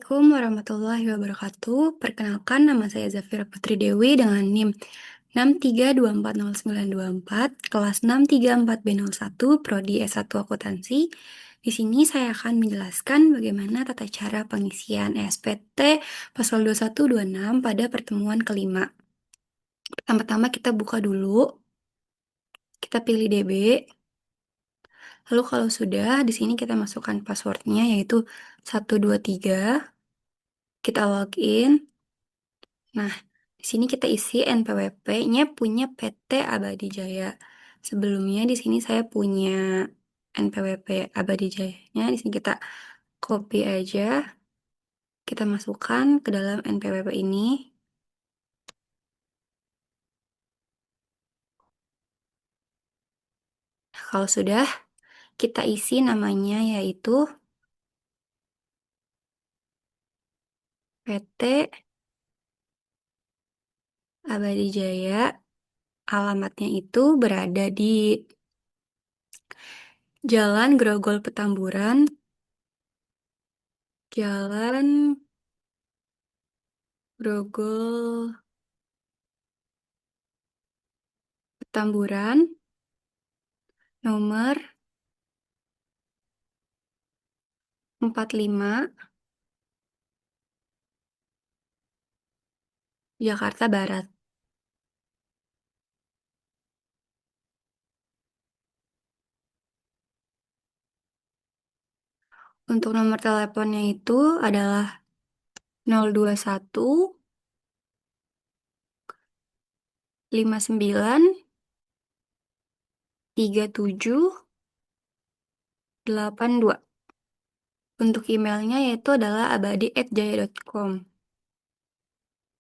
Assalamualaikum warahmatullahi wabarakatuh. Perkenalkan, nama saya Zafira Putri Dewi dengan NIM 6324094, kelas 634B01, Prodi S1 Akuntansi. Di sini saya akan menjelaskan bagaimana tata cara pengisian SPT pasal 2126 pada pertemuan kelima. Pertama-tama kita buka dulu, kita pilih DB. Lalu kalau sudah, di sini kita masukkan passwordnya yaitu 123. Kita login. Nah, di sini kita isi NPWP-nya punya PT Abadi Jaya. Sebelumnya di sini saya punya NPWP Abadi Jaya-nya. Di sini kita copy aja. Kita masukkan ke dalam NPWP ini. Kalau sudah, kita isi namanya yaitu PT Abadi Jaya. Alamatnya itu berada di Jalan Grogol Petamburan, Jalan Grogol Petamburan, nomor 45, Jakarta Barat. Untuk nomor teleponnya itu adalah 021 59 37 82. Untuk emailnya yaitu adalah abadi@jaya.com.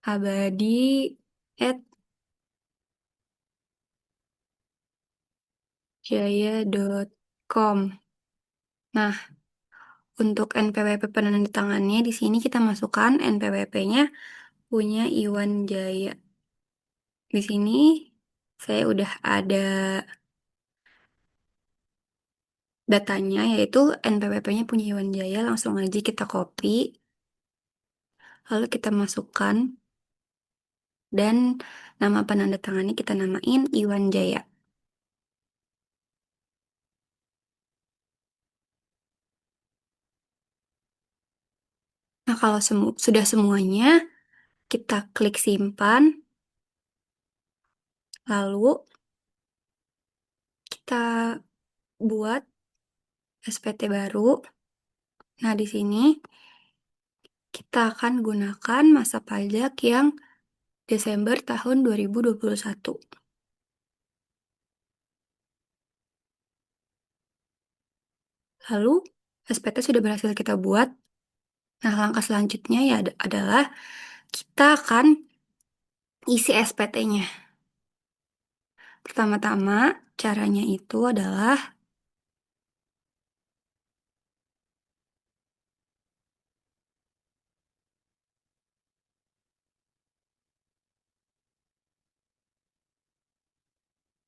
abadi@jaya.com. Nah, untuk NPWP penandatangannya di sini kita masukkan NPWP-nya punya Iwan Jaya. Di sini saya udah ada datanya yaitu NPWP-nya punya Iwan Jaya, langsung aja kita copy, lalu kita masukkan, dan nama penandatangannya kita namain Iwan Jaya. Nah, kalau sudah semuanya, kita klik simpan, lalu kita buat SPT baru. Nah, di sini kita akan gunakan masa pajak yang Desember tahun 2021. Lalu, SPT sudah berhasil kita buat. Nah, langkah selanjutnya ya adalah kita akan isi SPT-nya. Pertama-tama, caranya itu adalah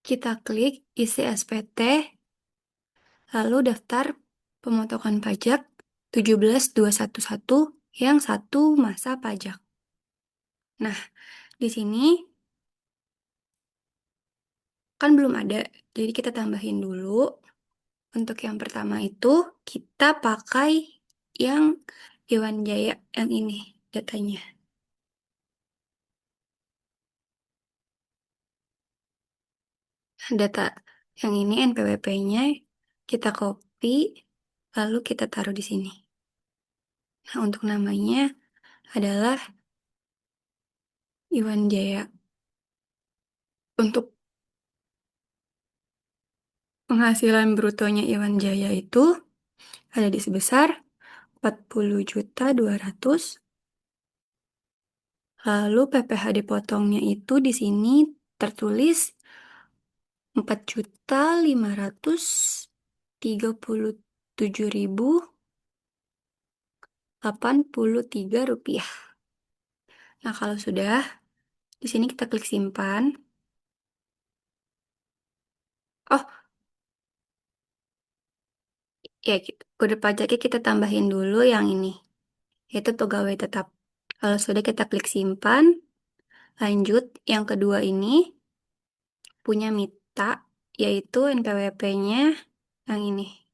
kita klik isi SPT, lalu daftar pemotongan pajak 17.211 yang satu masa pajak. Nah, di sini kan belum ada, jadi kita tambahin dulu. Untuk yang pertama itu kita pakai yang Iwan Jaya yang ini datanya. Data yang ini NPWP-nya kita copy, lalu kita taruh di sini. Nah, untuk namanya adalah Iwan Jaya. Untuk penghasilan brutonya Iwan Jaya itu ada di sebesar 40.200. Lalu PPh dipotongnya itu di sini tertulis 4.537.083 rupiah. Nah, kalau sudah, di sini kita klik simpan. Oh, ya, kode pajaknya kita tambahin dulu yang ini. yaitu pegawai tetap. Kalau sudah kita klik simpan, lanjut yang kedua ini punya Mita, yaitu NPWP-nya yang ini.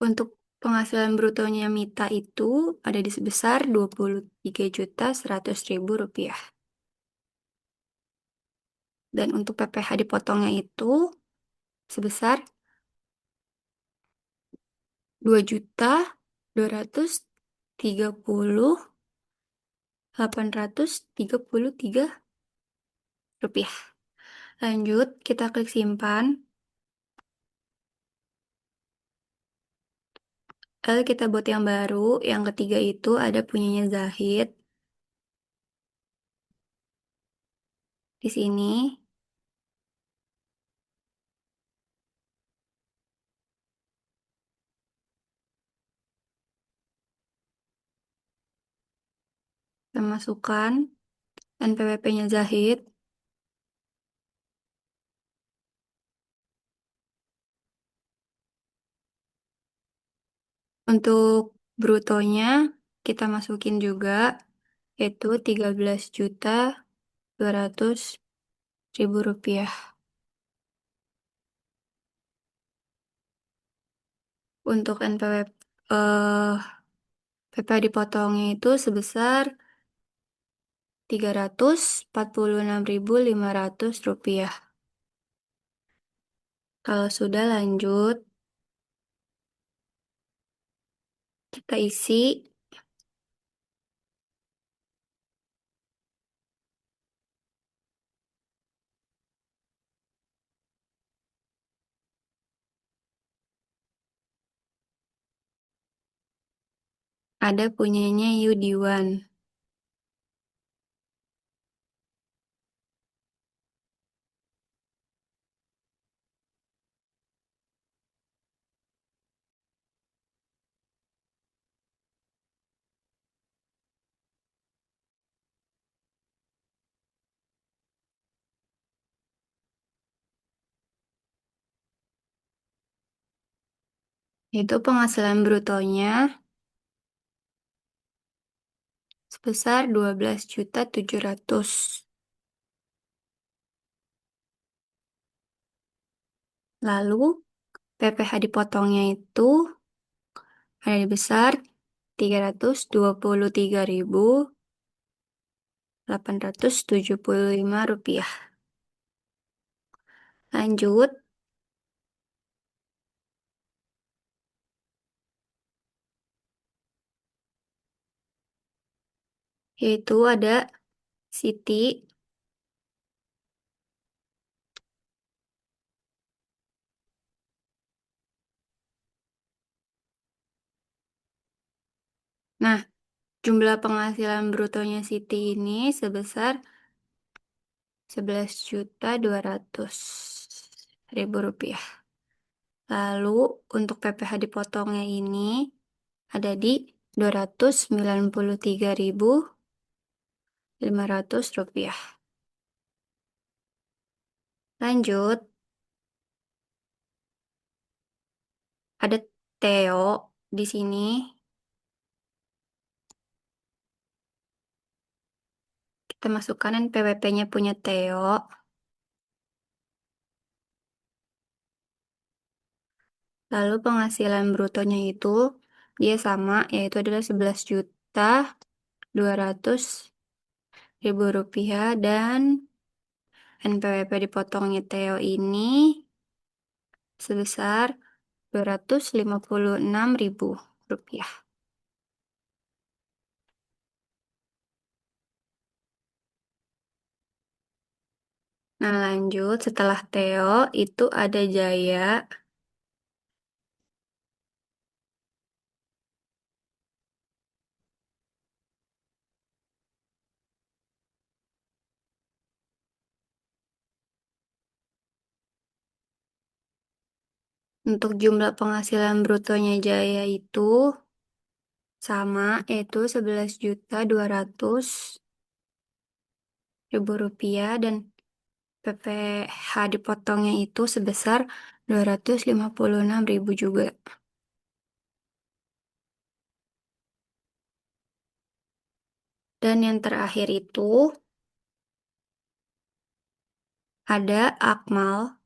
Untuk penghasilan brutonya Mita itu ada di sebesar 23.100.000 rupiah. Dan untuk PPh dipotongnya itu sebesar 2.230.833 rupiah. Lanjut, kita klik simpan. Lalu kita buat yang baru. Yang ketiga itu ada punyanya Zahid. Di sini kita masukkan NPWP-nya Zahid. Untuk brutonya kita masukin juga, yaitu 13.200.000 rupiah. Untuk NPWP PP dipotongnya itu sebesar 346.500 rupiah. Kalau sudah lanjut, kita isi. Ada punyanya Yudiwan. Itu penghasilan brutonya sebesar 12.700.000. Lalu PPh dipotongnya itu ada di besar 323.875 rupiah. Lanjut, yaitu ada Siti. Nah, jumlah penghasilan brutonya Siti ini sebesar 11.200.000 rupiah. Lalu untuk PPh dipotongnya ini ada di 293.500 rupiah. Lanjut, ada Theo di sini. Kita masukkan NPWP-nya punya Theo. Lalu penghasilan brutonya itu dia sama, yaitu adalah 11.200.000 rupiah, dan NPWP dipotongnya Theo ini sebesar 256.000 rupiah. Nah, lanjut setelah Theo itu ada Jaya. Untuk jumlah penghasilan brutonya Jaya itu sama yaitu 11.200.000 rupiah dan PPh dipotongnya itu sebesar 256.000 juga. Dan yang terakhir itu ada Akmal.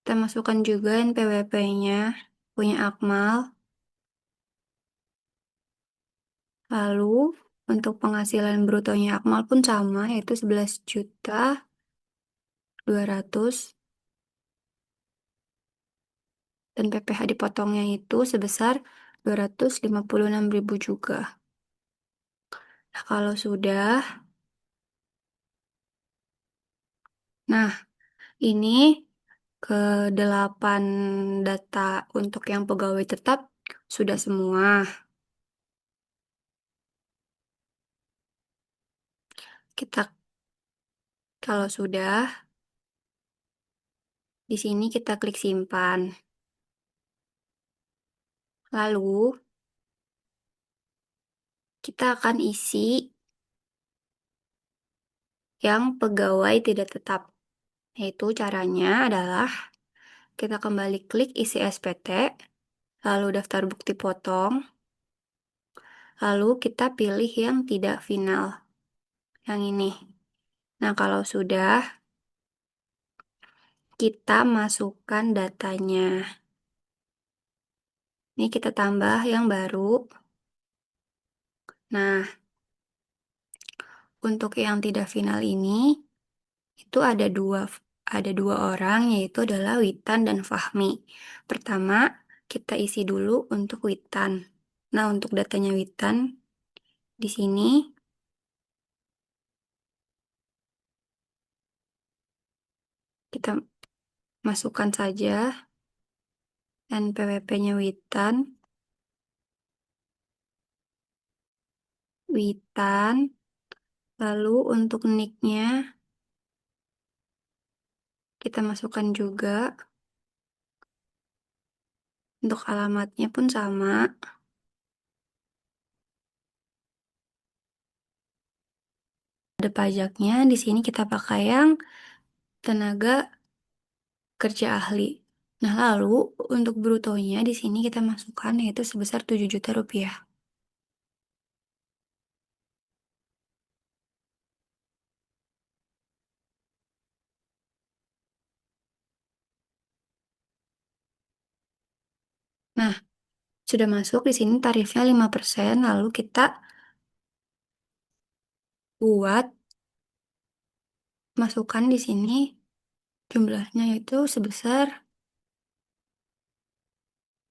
Kita masukkan juga NPWP-nya punya Akmal. Lalu untuk penghasilan brutonya Akmal pun sama yaitu 11.200.000 dan PPh dipotongnya itu sebesar 256.000 juga. Nah, kalau sudah, nah ini ke-8 data untuk yang pegawai tetap sudah semua. Kita kalau sudah, di sini kita klik simpan. Lalu kita akan isi yang pegawai tidak tetap. Yaitu caranya adalah kita kembali klik isi SPT, lalu daftar bukti potong, lalu kita pilih yang tidak final, yang ini. Nah, kalau sudah, kita masukkan datanya. Ini kita tambah yang baru. Nah, untuk yang tidak final ini, itu ada dua orang, yaitu adalah Witan dan Fahmi. Pertama, kita isi dulu untuk Witan. Nah, untuk datanya Witan, di sini kita masukkan saja NPWP-nya Witan. Witan. Lalu untuk nick-nya kita masukkan juga. Untuk alamatnya pun sama. Ada pajaknya, di sini kita pakai yang tenaga kerja ahli. Nah, lalu untuk brutonya di sini kita masukkan yaitu sebesar 7 juta rupiah. Nah, sudah masuk di sini tarifnya 5%, lalu kita buat masukkan di sini jumlahnya itu sebesar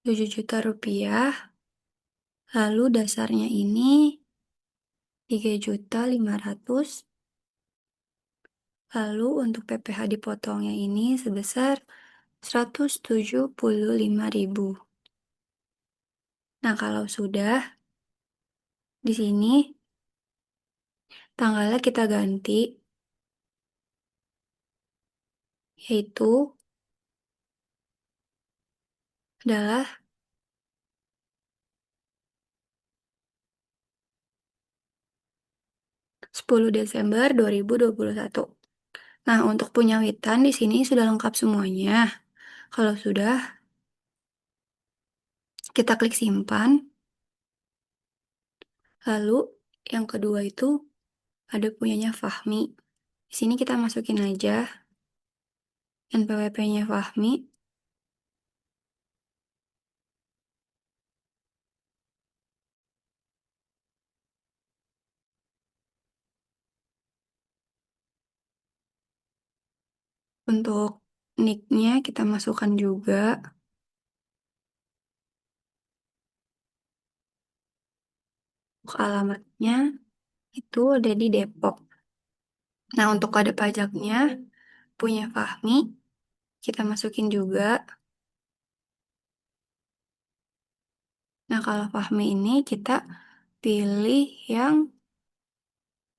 7 juta rupiah, lalu dasarnya ini 3.500.000, lalu untuk PPh dipotongnya ini sebesar 175.000. Nah, kalau sudah di sini tanggalnya kita ganti yaitu adalah 10 Desember 2021. Nah, untuk punya Witan di sini sudah lengkap semuanya. Kalau sudah, kita klik simpan. Lalu yang kedua itu ada punyanya Fahmi. Di sini kita masukin aja NPWP-nya Fahmi. Untuk nick-nya kita masukkan juga. Untuk alamatnya itu ada di Depok. Nah, untuk kode pajaknya punya Fahmi, kita masukin juga. Nah, kalau Fahmi ini kita pilih yang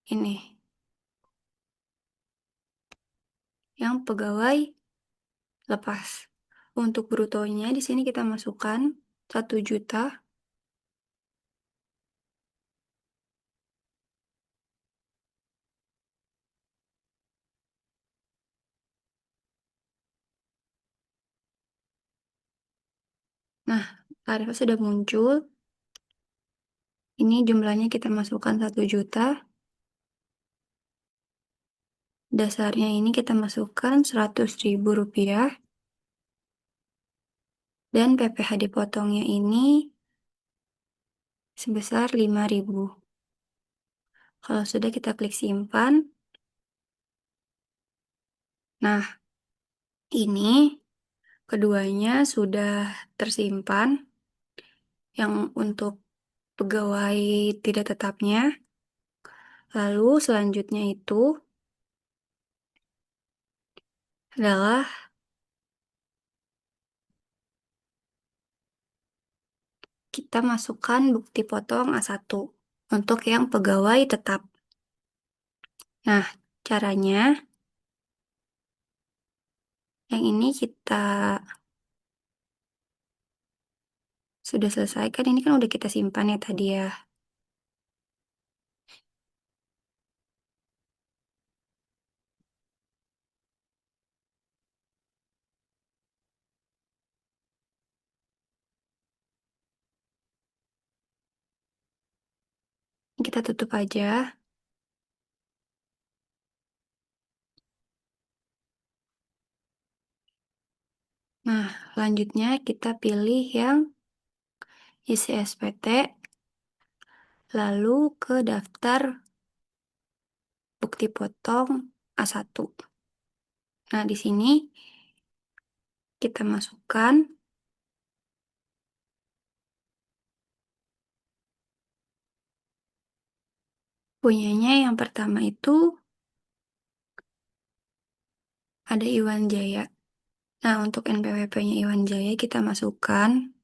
ini, yang pegawai lepas. Untuk brutonya di sini kita masukkan 1 juta. Nah, tarifnya sudah muncul. Ini jumlahnya kita masukkan 1 juta. Dasarnya ini kita masukkan 100.000 rupiah. Dan PPh dipotongnya ini sebesar 5.000. Kalau sudah kita klik simpan. Nah, ini keduanya sudah tersimpan. Yang untuk pegawai tidak tetapnya. Lalu selanjutnya itu adalah kita masukkan bukti potong A1 untuk yang pegawai tetap. Nah, caranya yang ini kita sudah selesaikan. Ini kan udah kita simpan ya tadi ya. Kita tutup aja. Nah, selanjutnya kita pilih yang isi SPT, lalu ke daftar bukti potong A1. Nah, di sini kita masukkan punyanya yang pertama itu ada Iwan Jaya. Nah, untuk NPWP-nya Iwan Jaya kita masukkan.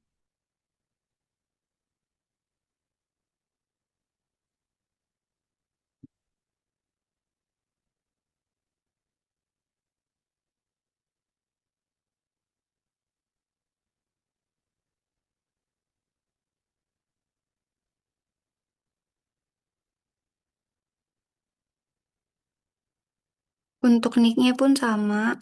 Untuk nicknya pun sama.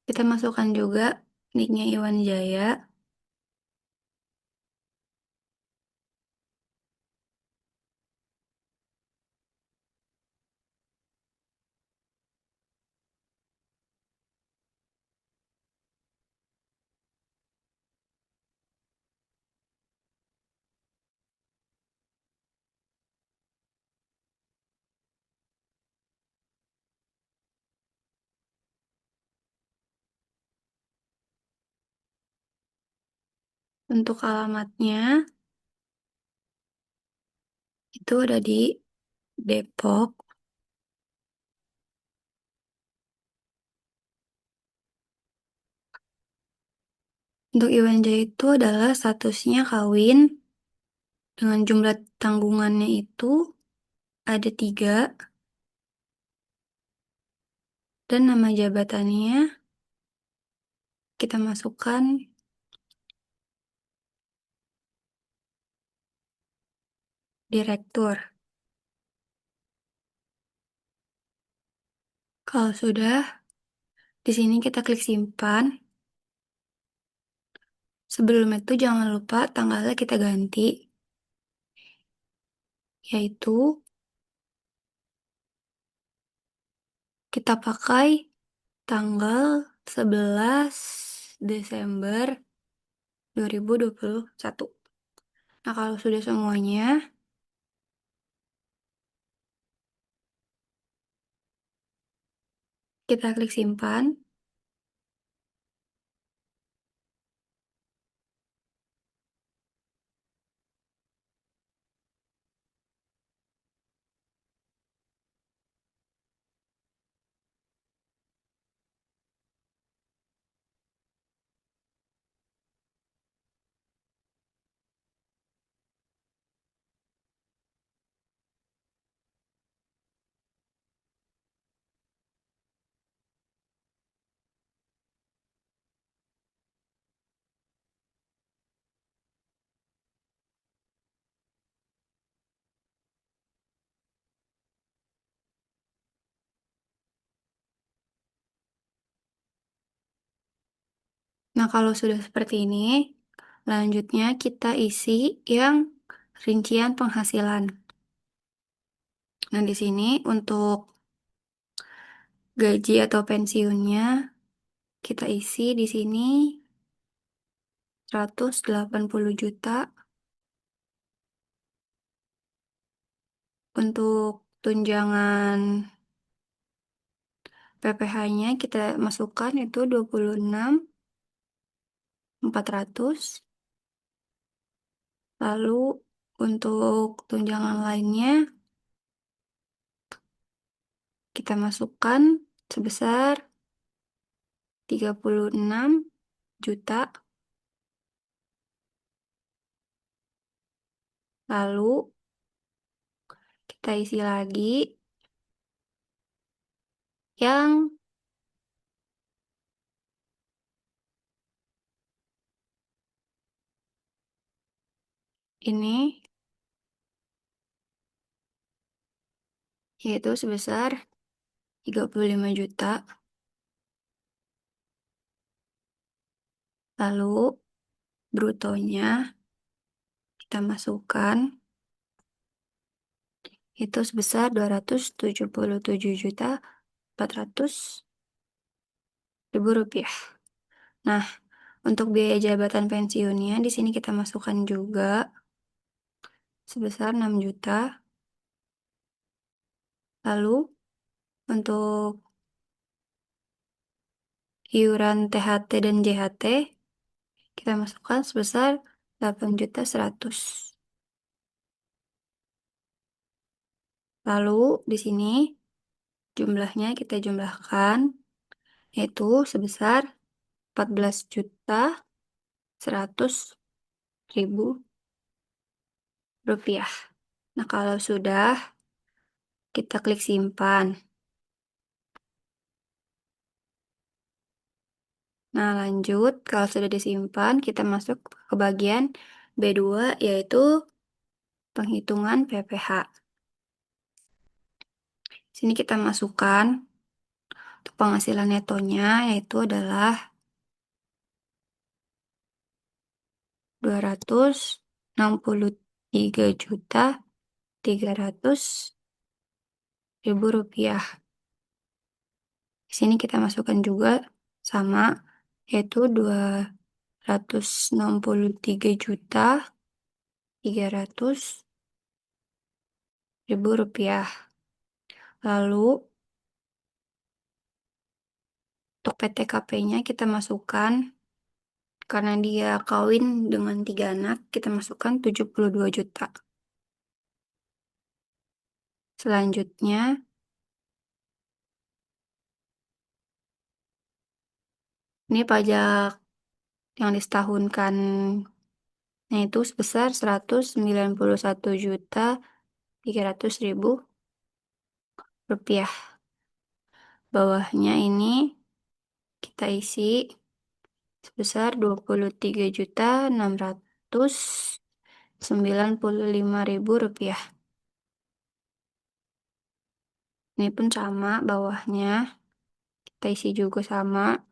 Kita masukkan juga nicknya Iwan Jaya. Untuk alamatnya itu ada di Depok. Untuk Iwan Jaya itu adalah statusnya kawin. Dengan jumlah tanggungannya itu ada 3. Dan nama jabatannya kita masukkan direktur. Kalau sudah, di sini kita klik simpan. Sebelum itu jangan lupa tanggalnya kita ganti, yaitu kita pakai tanggal 11 Desember 2021. Nah, kalau sudah semuanya, kita klik simpan. Nah, kalau sudah seperti ini, selanjutnya kita isi yang rincian penghasilan. Nah, di sini untuk gaji atau pensiunnya kita isi di sini 180 juta. Untuk tunjangan PPh-nya kita masukkan itu 26.400. Lalu untuk tunjangan lainnya kita masukkan sebesar 36 juta. Lalu kita isi lagi yang ini, yaitu sebesar 35 juta. Lalu brutonya kita masukkan itu sebesar 277.400.000 rupiah. Nah, untuk biaya jabatan pensiunnya di sini kita masukkan juga sebesar 6 juta. Lalu untuk iuran THT dan JHT kita masukkan sebesar 8.100.000. Lalu di sini jumlahnya kita jumlahkan yaitu sebesar 14.100.000 rupiah. Nah, kalau sudah kita klik simpan. Nah, lanjut, kalau sudah disimpan, kita masuk ke bagian B2, yaitu penghitungan PPh. Sini kita masukkan untuk penghasilan netonya, yaitu adalah 263.300.000 rupiah. Di sini kita masukkan juga sama, yaitu 263.300.000 rupiah. Lalu untuk PTKP-nya kita masukkan, karena dia kawin dengan 3 anak, kita masukkan 72 juta. Selanjutnya, ini pajak yang disetahunkan itu sebesar 191.300.000 rupiah. Bawahnya ini kita isi sebesar 23.695.000 rupiah. Ini pun sama, bawahnya kita isi juga sama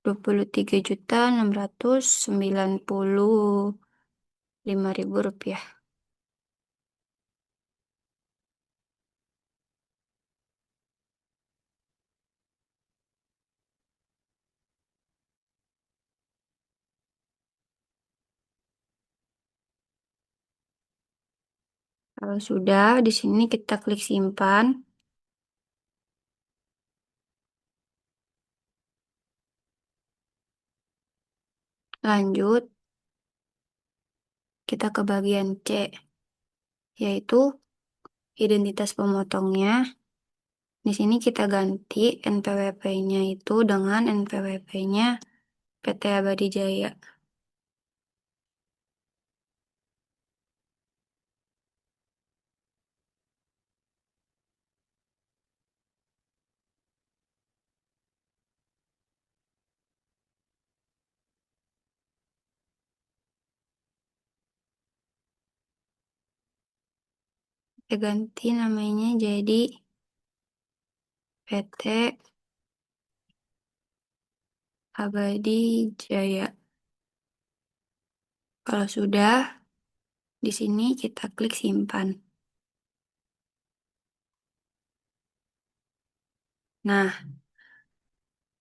23.695.000 rupiah. Kalau sudah, di sini kita klik simpan. Lanjut, kita ke bagian C, yaitu identitas pemotongnya. Di sini kita ganti NPWP-nya itu dengan NPWP-nya PT Abadi Jaya. Kita ganti namanya jadi PT Abadi Jaya. Kalau sudah, di sini kita klik simpan. Nah,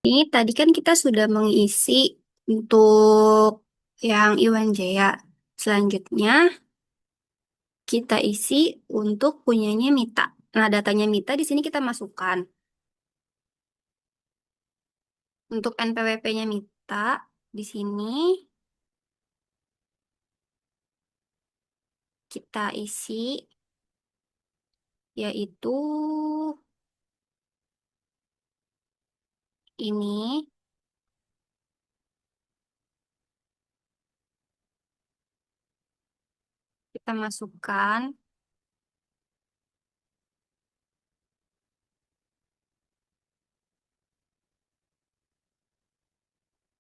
ini tadi kan kita sudah mengisi untuk yang Iwan Jaya. Selanjutnya, kita isi untuk punyanya Mita. Nah, datanya Mita di sini kita masukkan. Untuk NPWP-nya Mita, di sini kita isi yaitu ini. Kita masukkan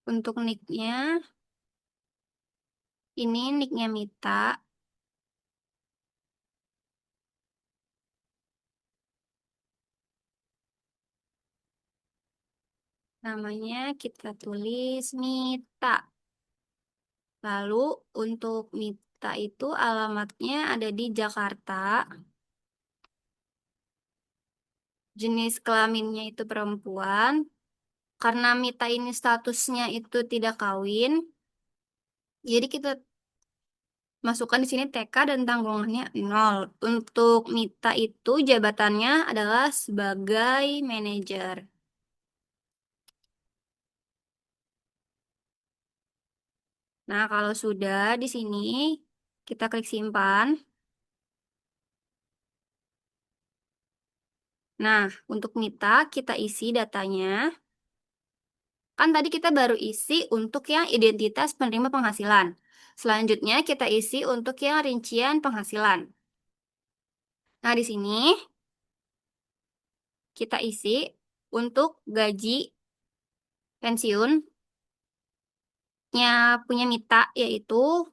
untuk nicknya. Ini nicknya Mita. Namanya kita tulis Mita. Lalu untuk Mita itu alamatnya ada di Jakarta. Jenis kelaminnya itu perempuan. Karena Mita ini statusnya itu tidak kawin, jadi kita masukkan di sini TK dan tanggungannya 0. Untuk Mita itu jabatannya adalah sebagai manajer. Nah, kalau sudah di sini kita klik simpan. Nah, untuk Mita kita isi datanya. Kan tadi kita baru isi untuk yang identitas penerima penghasilan. Selanjutnya kita isi untuk yang rincian penghasilan. Nah, di sini kita isi untuk gaji pensiunnya punya Mita, yaitu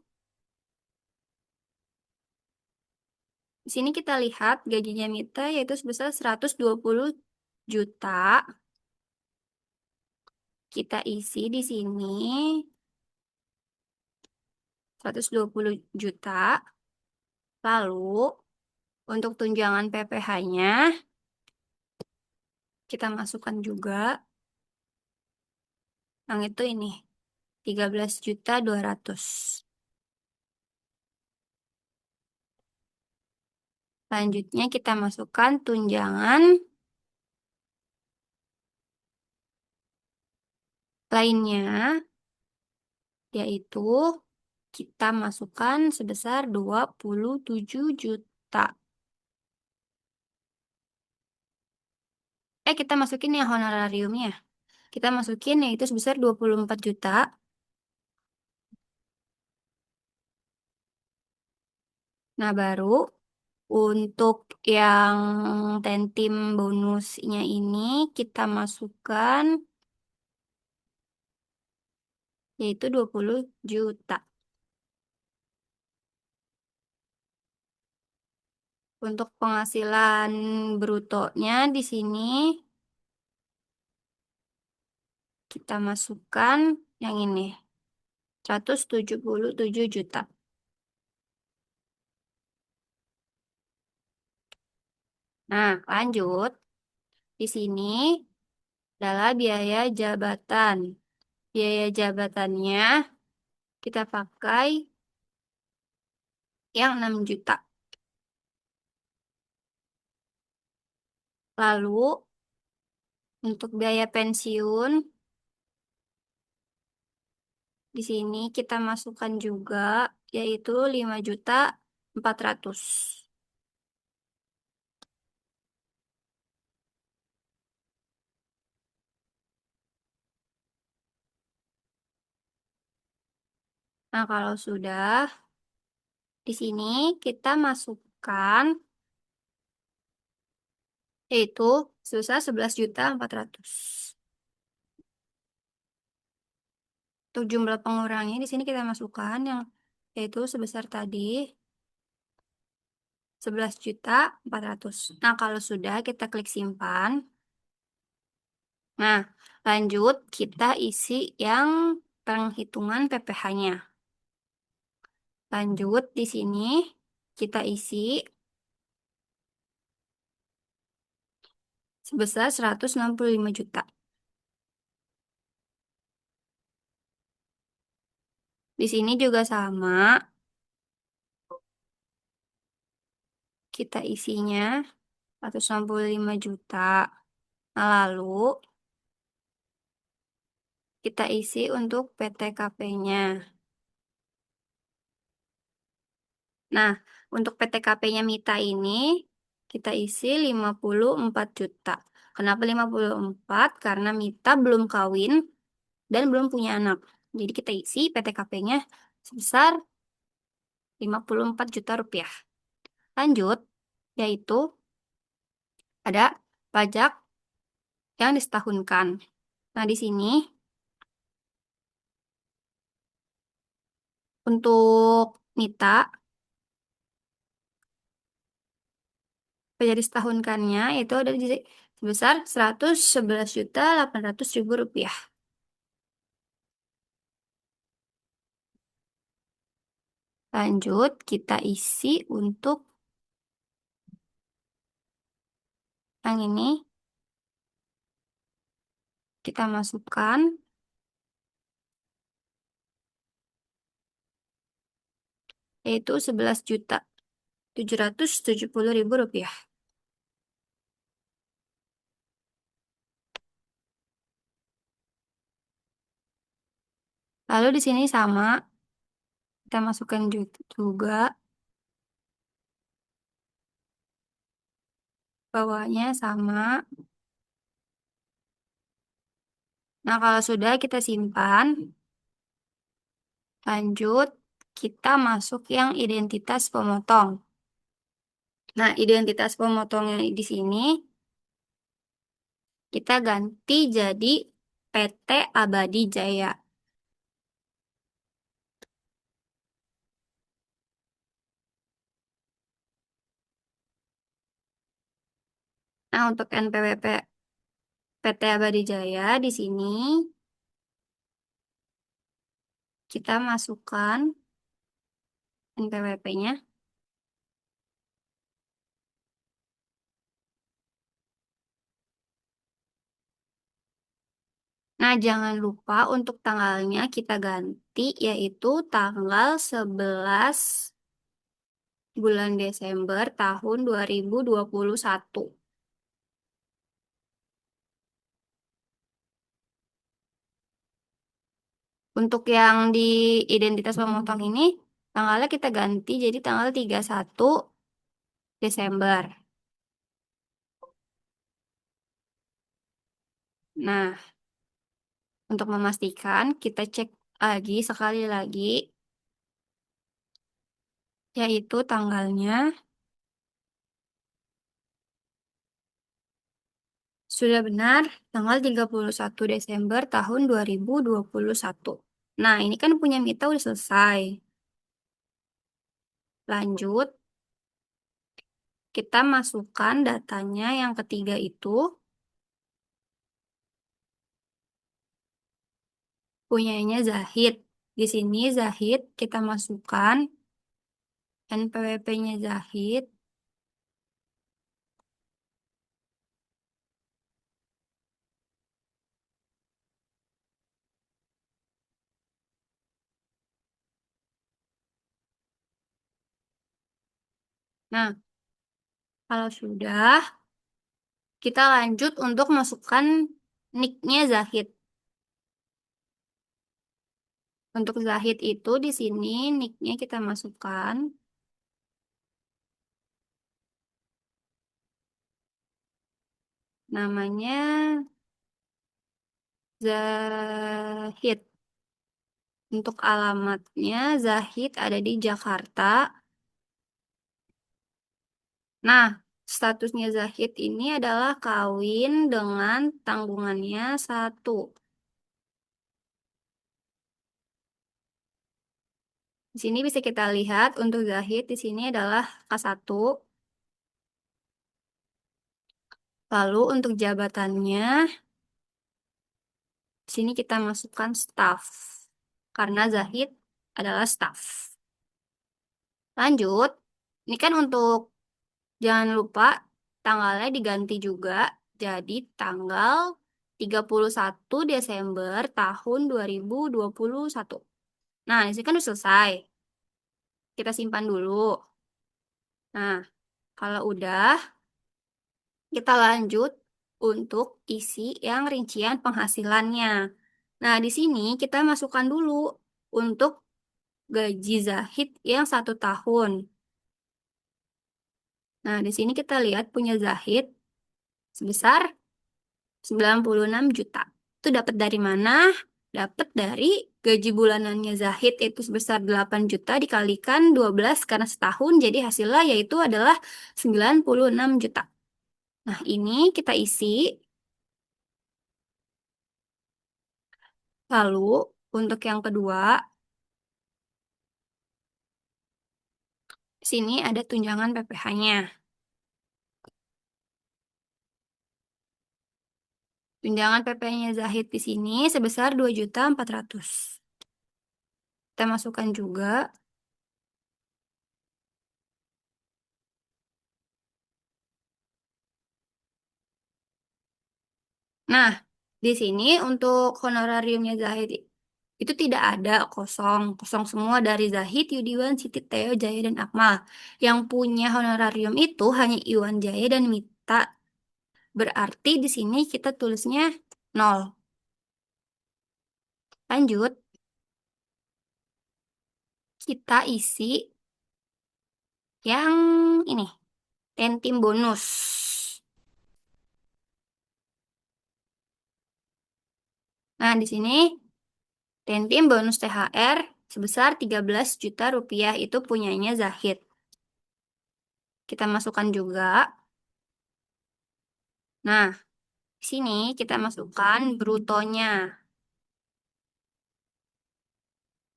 di sini kita lihat gajinya Mita yaitu sebesar 120 juta. Kita isi di sini 120 juta. Lalu untuk tunjangan PPh-nya kita masukkan juga yang itu ini 13.200.000. Selanjutnya kita masukkan tunjangan lainnya, yaitu kita masukkan sebesar 27 juta. Kita masukin yang honorariumnya. Kita masukin yaitu sebesar 24 juta. Nah, baru untuk yang tentim bonusnya ini kita masukkan yaitu 20 juta. Untuk penghasilan brutonya di sini kita masukkan yang ini 177 juta. Nah, lanjut. Di sini adalah biaya jabatan. Biaya jabatannya kita pakai yang 6 juta. Lalu untuk biaya pensiun di sini kita masukkan juga yaitu 5.400.000. Nah, kalau sudah di sini kita masukkan yaitu sebesar 11.400.000. Untuk jumlah pengurangnya di sini kita masukkan yang yaitu sebesar tadi 11.400.000. Nah, kalau sudah kita klik simpan. Nah, lanjut kita isi yang penghitungan PPh-nya. Lanjut, di sini kita isi sebesar 165 juta. Di sini juga sama, kita isinya 165 juta. Nah, lalu kita isi untuk PTKP-nya. Nah, untuk PTKP-nya Mita ini kita isi 54 juta. Kenapa 54? Karena Mita belum kawin dan belum punya anak. Jadi kita isi PTKP-nya sebesar 54 juta rupiah. Lanjut, yaitu ada pajak yang disetahunkan. Nah, di sini untuk Mita, pajak disetahunkannya itu ada di sebesar 111.800.000 rupiah. Lanjut, kita isi untuk yang ini. Kita masukkan yaitu 11.770.000 rupiah. Lalu di sini sama, kita masukkan juga bawahnya sama. Nah, kalau sudah kita simpan, lanjut kita masuk yang identitas pemotong. Nah, identitas pemotongnya di sini kita ganti jadi PT Abadi Jaya. Nah, untuk NPWP PT Abadi Jaya di sini kita masukkan NPWP-nya. Nah, jangan lupa untuk tanggalnya kita ganti yaitu tanggal 11 bulan Desember tahun 2021. Untuk yang di identitas pemotong ini, tanggalnya kita ganti jadi tanggal 31 Desember. Nah, untuk memastikan kita cek lagi sekali lagi yaitu tanggalnya sudah benar tanggal 31 Desember tahun 2021. Nah, ini kan punya Mita udah selesai. Lanjut, kita masukkan datanya yang ketiga itu punyanya Zahid. Di sini Zahid kita masukkan NPWP-nya Zahid. Nah, kalau sudah, kita lanjut untuk masukkan nick-nya Zahid. Untuk Zahid itu di sini nick-nya kita masukkan. Namanya Zahid. Untuk alamatnya Zahid ada di Jakarta. Nah, statusnya Zahid ini adalah kawin dengan tanggungannya 1. Di sini bisa kita lihat untuk Zahid di sini adalah K1. Lalu untuk jabatannya di sini kita masukkan staff karena Zahid adalah staff. Lanjut, ini kan untuk jangan lupa tanggalnya diganti juga jadi tanggal 31 Desember tahun 2021. Nah, di sini kan udah selesai. Kita simpan dulu. Nah, kalau udah, kita lanjut untuk isi yang rincian penghasilannya. Nah, di sini kita masukkan dulu untuk gaji Zahid yang 1 tahun. Nah, di sini kita lihat punya Zahid sebesar 96 juta. Itu dapat dari mana? Dapat dari gaji bulanannya Zahid itu sebesar 8 juta dikalikan 12 karena setahun, jadi hasilnya yaitu adalah 96 juta. Nah, ini kita isi. Lalu, untuk yang kedua, di sini ada tunjangan PPh-nya. Tunjangan PPh-nya Zahid di sini sebesar 2.400.000. Kita masukkan juga. Nah, di sini untuk honorariumnya Zahid itu tidak ada, kosong. Kosong semua dari Zahid, Yudiwan, Siti, Theo, Jaya, dan Akmal. Yang punya honorarium itu hanya Iwan, Jaya, dan Mita. Berarti di sini kita tulisnya 0. Lanjut, kita isi yang ini, tentim bonus. Nah, di sini tentim bonus THR sebesar 13 juta rupiah itu punyanya Zahid. Kita masukkan juga. Nah, di sini kita masukkan brutonya.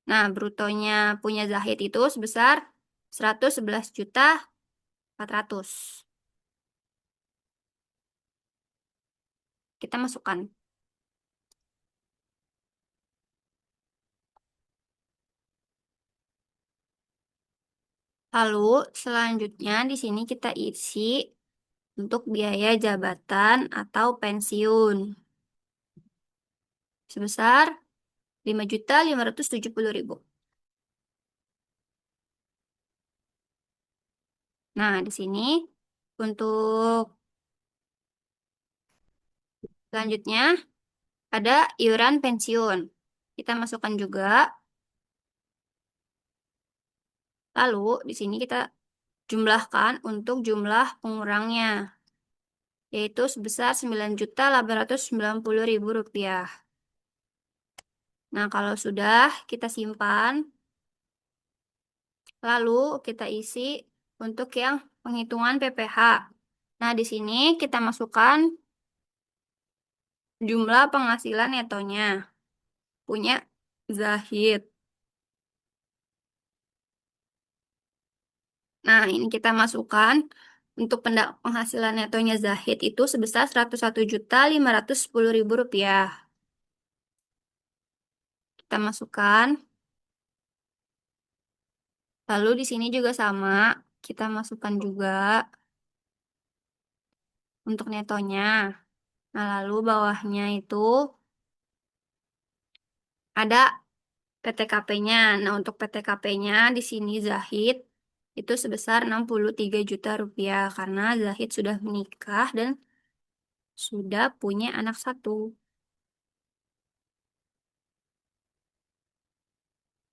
Nah, brutonya punya Zahid itu sebesar 111.400.000. Kita masukkan. Lalu, selanjutnya di sini kita isi untuk biaya jabatan atau pensiun sebesar 5.570.000. Nah, di sini untuk selanjutnya ada iuran pensiun. Kita masukkan juga. Lalu di sini kita jumlahkan untuk jumlah pengurangnya, yaitu sebesar 9.890.000 rupiah. Nah, kalau sudah kita simpan, lalu kita isi untuk yang penghitungan PPh. Nah, di sini kita masukkan jumlah penghasilan netonya punya Zahid. Nah, ini kita masukkan untuk penghasilan netonya Zahid itu sebesar 101.510.000 rupiah. Kita masukkan. Lalu di sini juga sama, kita masukkan juga untuk netonya. Nah, lalu bawahnya itu ada PTKP-nya. Nah, untuk PTKP-nya di sini Zahid itu sebesar 63 juta rupiah karena Zahid sudah menikah dan sudah punya anak 1.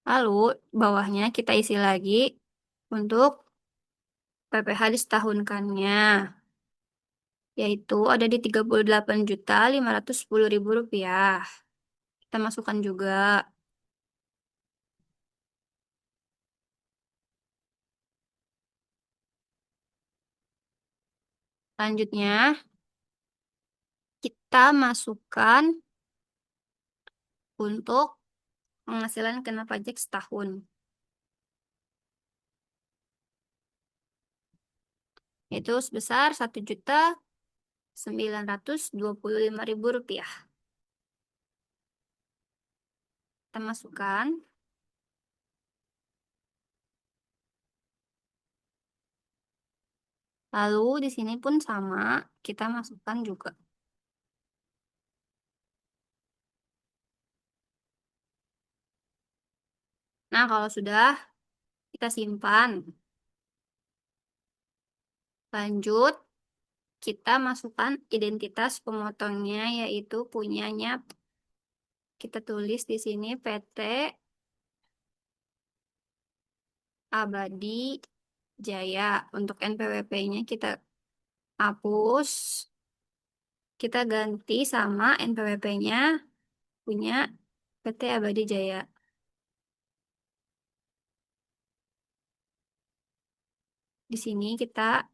Lalu bawahnya kita isi lagi untuk PPh disetahunkannya, yaitu ada di 38.510.000 rupiah. Kita masukkan juga. Selanjutnya, kita masukkan untuk penghasilan kena pajak setahun, yaitu sebesar 1.925.000 rupiah. Kita masukkan. Lalu di sini pun sama, kita masukkan juga. Nah, kalau sudah, kita simpan. Lanjut, kita masukkan identitas pemotongnya, yaitu punyanya. Kita tulis di sini PT Abadi Jaya. Untuk NPWP-nya kita hapus. Kita ganti sama NPWP-nya punya PT Abadi Jaya. Di sini kita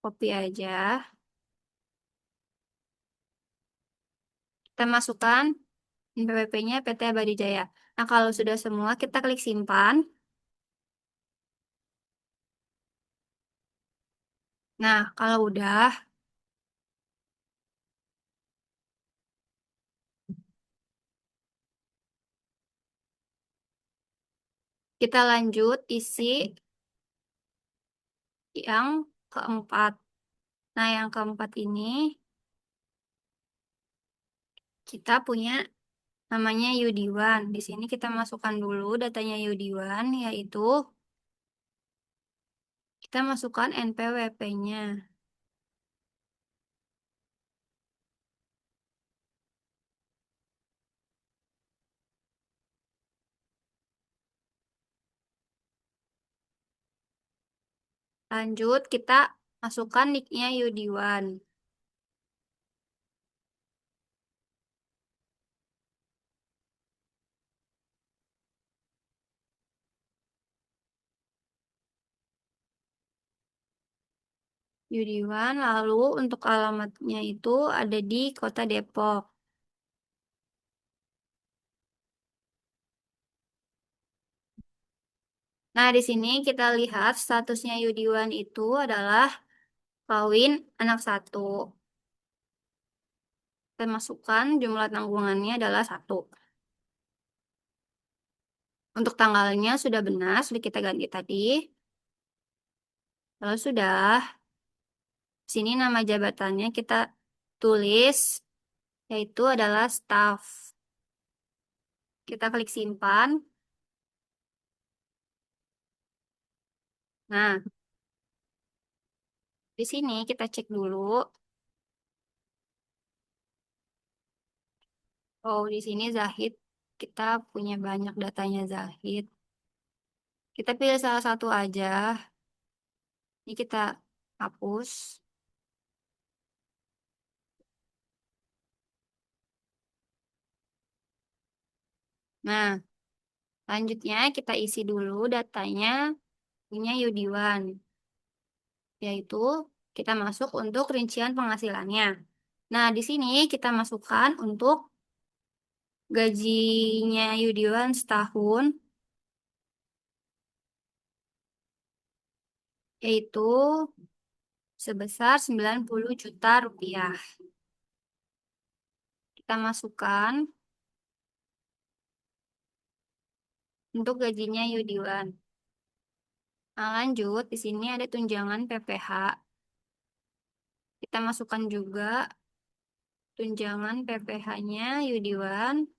copy aja. Kita masukkan NPWP-nya PT Abadi Jaya. Nah, kalau sudah semua, kita klik simpan. Nah, kalau udah, kita lanjut isi yang keempat. Nah, yang keempat ini kita punya namanya Yudiwan. Di sini kita masukkan dulu datanya Yudiwan, yaitu kita masukkan NPWP-nya. Lanjut, kita masukkan nick-nya Yudiwan. Yudiwan, lalu untuk alamatnya itu ada di Kota Depok. Nah, di sini kita lihat statusnya Yudiwan itu adalah kawin anak satu. Kita masukkan jumlah tanggungannya adalah satu. Untuk tanggalnya sudah benar, sudah kita ganti tadi. Kalau sudah, sini nama jabatannya kita tulis, yaitu adalah staff. Kita klik simpan. Nah, di sini kita cek dulu. Oh, di sini Zahid. Kita punya banyak datanya Zahid. Kita pilih salah satu aja. Ini kita hapus. Nah, lanjutnya kita isi dulu datanya punya Yudiwan. Yaitu kita masuk untuk rincian penghasilannya. Nah, di sini kita masukkan untuk gajinya Yudiwan setahun, yaitu sebesar 90 juta rupiah. Kita masukkan untuk gajinya Yudiwan. Nah, lanjut, di sini ada tunjangan PPH. Kita masukkan juga tunjangan PPH-nya Yudiwan,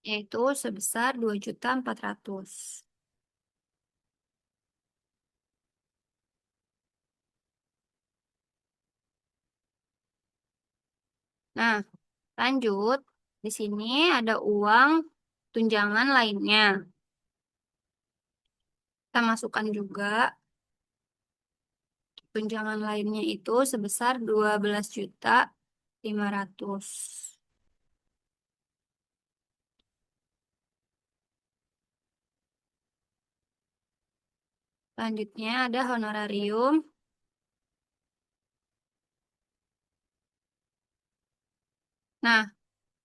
yaitu sebesar 2.400.000. Nah, lanjut, di sini ada uang tunjangan lainnya. Kita masukkan juga tunjangan lainnya itu sebesar 12.500.000. Selanjutnya ada honorarium. Nah,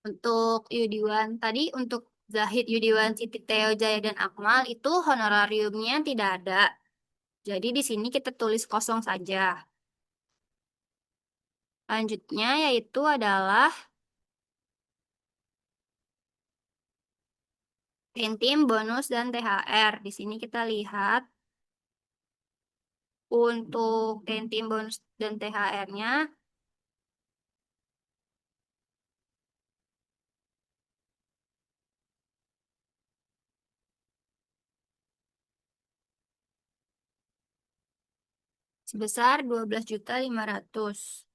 untuk Yudiwan tadi, untuk Zahid, Yudiwan, Siti, Theo, Jaya, dan Akmal itu honorariumnya tidak ada. Jadi di sini kita tulis kosong saja. Lanjutnya yaitu adalah Tentim, bonus, dan THR. Di sini kita lihat untuk tentim, bonus, dan THR-nya sebesar 12.500.000.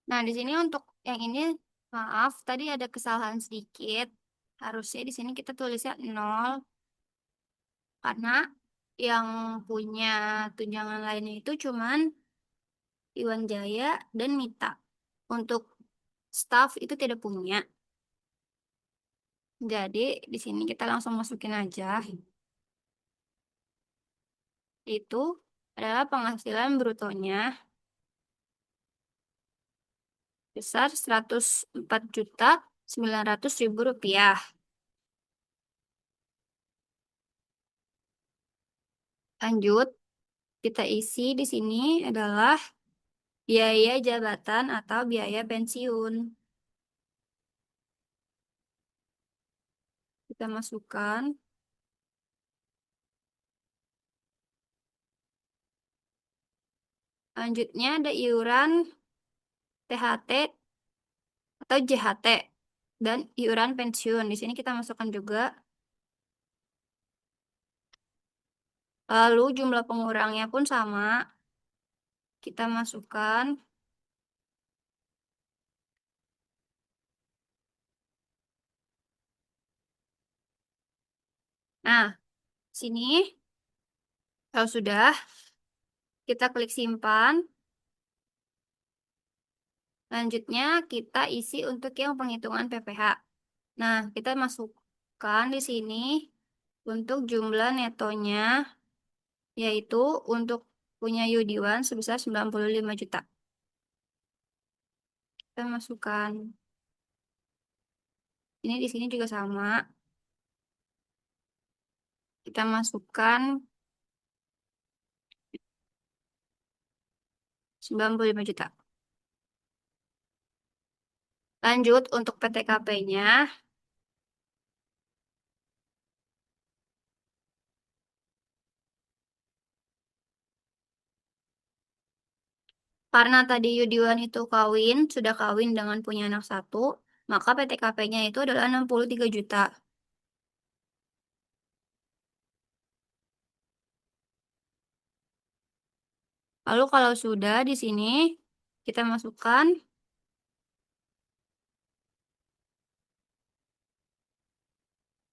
Nah, di sini untuk yang ini, maaf, tadi ada kesalahan sedikit. Harusnya di sini kita tulisnya 0, karena yang punya tunjangan lainnya itu cuman Iwan Jaya dan Mita. Untuk staff itu tidak punya. Jadi, di sini kita langsung masukin aja. Itu adalah penghasilan brutonya besar 104.900.000 rupiah. Lanjut, kita isi di sini adalah biaya jabatan atau biaya pensiun. Kita masukkan. Lanjutnya ada iuran THT atau JHT dan iuran pensiun. Di sini kita masukkan juga. Lalu jumlah pengurangnya pun sama. Kita masukkan. Nah, sini kalau sudah, kita klik simpan. Selanjutnya kita isi untuk yang penghitungan PPh. Nah, kita masukkan di sini untuk jumlah netonya, yaitu untuk punya Yudiwan sebesar 95 juta. Kita masukkan. Ini di sini juga sama. Kita masukkan 95 juta. Lanjut untuk PTKP-nya. Karena tadi Yudiwan itu sudah kawin dengan punya anak satu, maka PTKP-nya itu adalah 63 juta. Lalu kalau sudah di sini, kita masukkan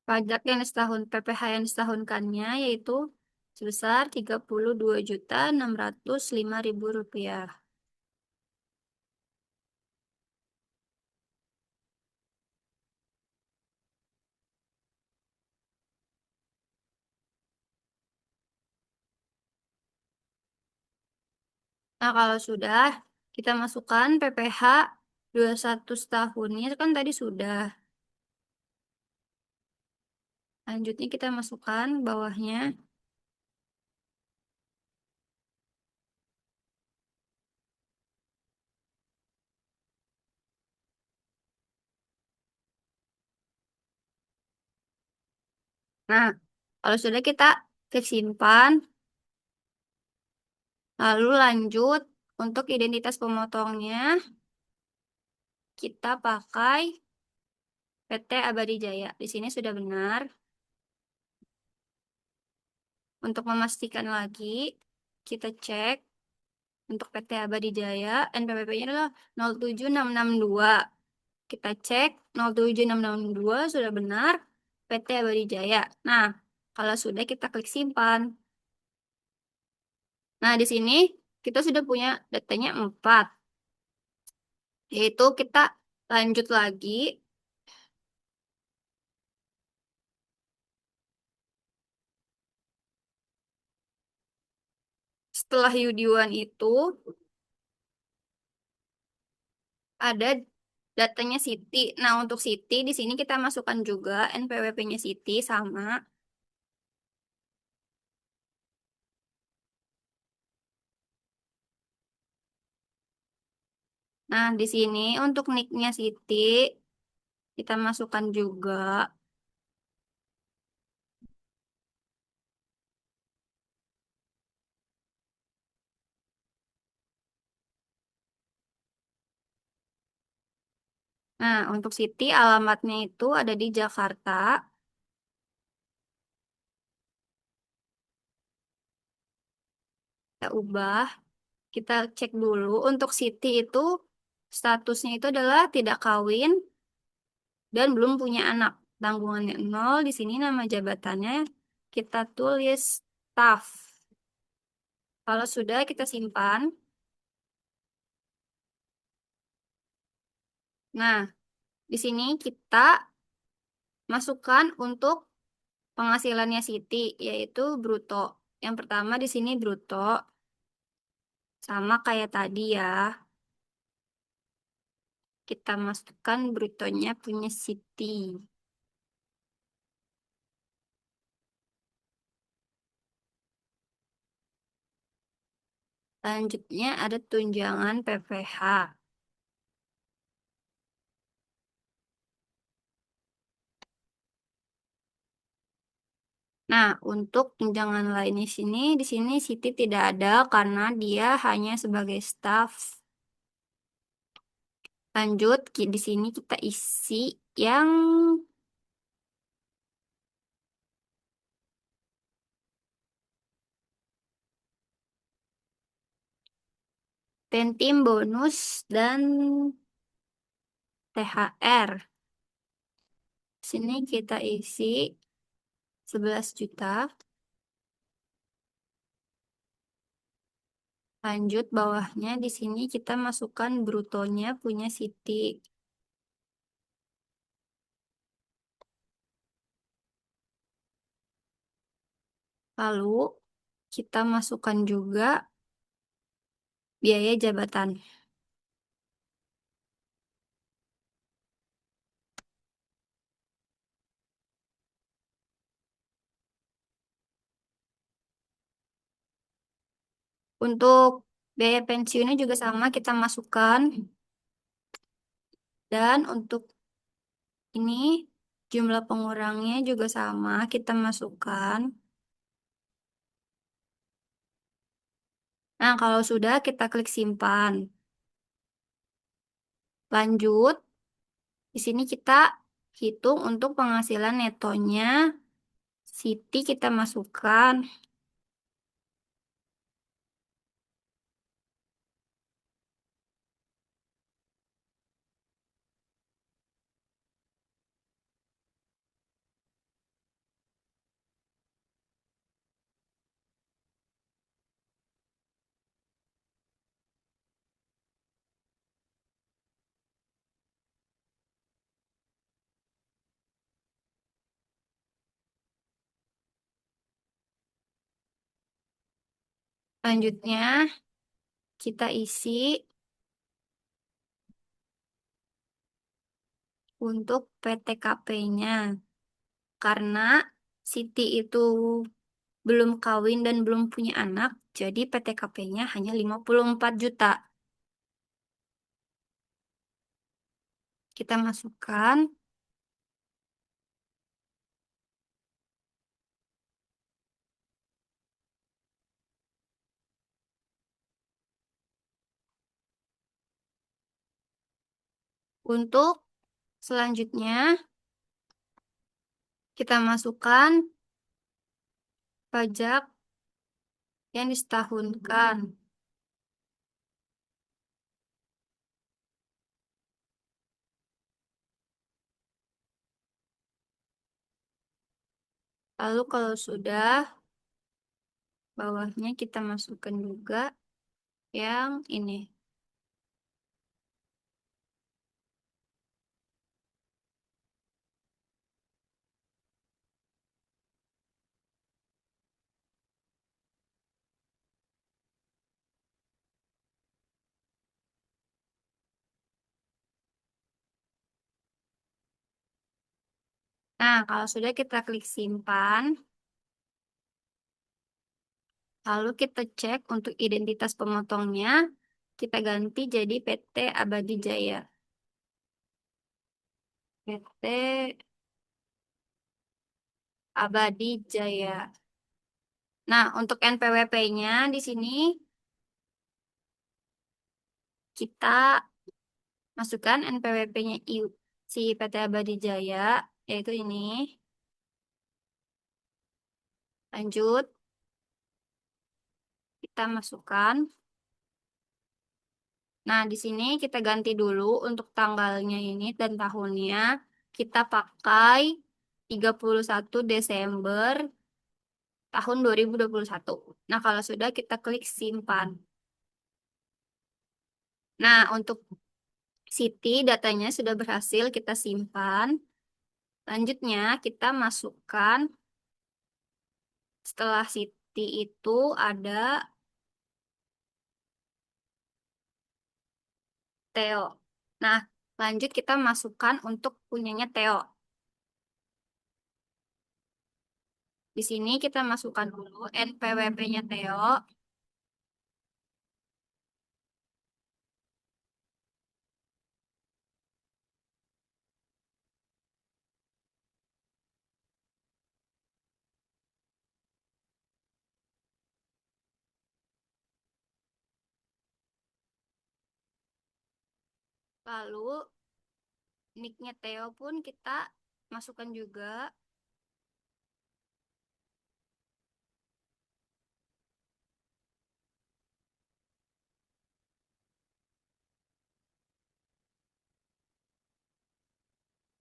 pajak yang setahun, PPh yang disetahunkannya, yaitu sebesar 32.605.000 rupiah. Nah, kalau sudah, kita masukkan PPh 21 setahunnya, kan tadi sudah. Lanjutnya kita masukkan bawahnya. Nah, kalau sudah kita klik simpan, lalu lanjut untuk identitas pemotongnya, kita pakai PT Abadi Jaya. Di sini sudah benar. Untuk memastikan lagi, kita cek untuk PT Abadi Jaya, NPWP-nya adalah 07662. Kita cek 07662 sudah benar, PT Abadi Jaya. Nah, kalau sudah kita klik simpan. Nah, di sini kita sudah punya datanya 4. Yaitu kita lanjut lagi. setelah Yudiwan itu ada datanya Siti. Nah, untuk Siti di sini kita masukkan juga NPWP-nya Siti sama. Nah, di sini untuk nicknya Siti kita masukkan juga. Nah, untuk Siti alamatnya itu ada di Jakarta. Kita ubah, kita cek dulu. Untuk Siti itu statusnya itu adalah tidak kawin dan belum punya anak. Tanggungannya nol. Di sini nama jabatannya kita tulis staff. Kalau sudah kita simpan. Nah, di sini kita masukkan untuk penghasilannya Siti, yaitu bruto. Yang pertama di sini bruto, sama kayak tadi ya. Kita masukkan brutonya punya Siti. Selanjutnya ada tunjangan PPh. Nah, untuk tunjangan lain di sini Siti tidak ada karena dia hanya sebagai staff. Lanjut, di sini kita isi yang pentim bonus dan THR. Sini kita isi 11 juta. Lanjut bawahnya di sini kita masukkan brutonya punya Siti. Lalu kita masukkan juga biaya jabatan. Untuk biaya pensiunnya juga sama kita masukkan. Dan untuk ini jumlah pengurangnya juga sama kita masukkan. Nah, kalau sudah kita klik simpan. Lanjut, di sini kita hitung untuk penghasilan netonya Siti kita masukkan. Selanjutnya kita isi untuk PTKP-nya. Karena Siti itu belum kawin dan belum punya anak, jadi PTKP-nya hanya 54 juta. Kita masukkan untuk selanjutnya kita masukkan pajak yang disetahunkan. Lalu kalau sudah, bawahnya kita masukkan juga yang ini. Nah, kalau sudah kita klik simpan, lalu kita cek untuk identitas pemotongnya, kita ganti jadi PT Abadi Jaya. PT Abadi Jaya. Nah, untuk NPWP-nya di sini kita masukkan NPWP-nya si PT Abadi Jaya, yaitu ini. Lanjut, kita masukkan. Nah, di sini kita ganti dulu untuk tanggalnya ini dan tahunnya. Kita pakai 31 Desember tahun 2021. Nah, kalau sudah kita klik simpan. Nah, untuk Siti datanya sudah berhasil kita simpan. Lanjutnya kita masukkan setelah Siti itu ada Theo. Nah, lanjut kita masukkan untuk punyanya Theo. Di sini kita masukkan dulu NPWP-nya Theo. Lalu nicknya Theo pun kita masukkan juga.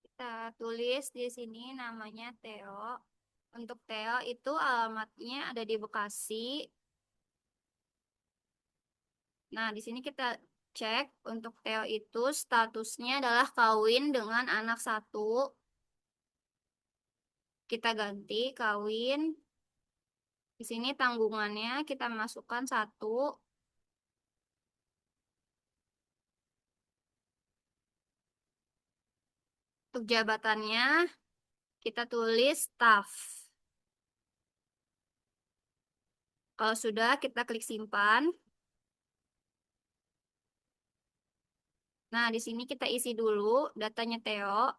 Kita tulis di sini namanya Theo. Untuk Theo itu alamatnya ada di Bekasi. Nah, di sini kita cek untuk Theo itu statusnya adalah kawin dengan anak satu. Kita ganti kawin. Di sini tanggungannya kita masukkan satu. Untuk jabatannya kita tulis staff. Kalau sudah kita klik simpan. Nah, di sini kita isi dulu datanya Theo.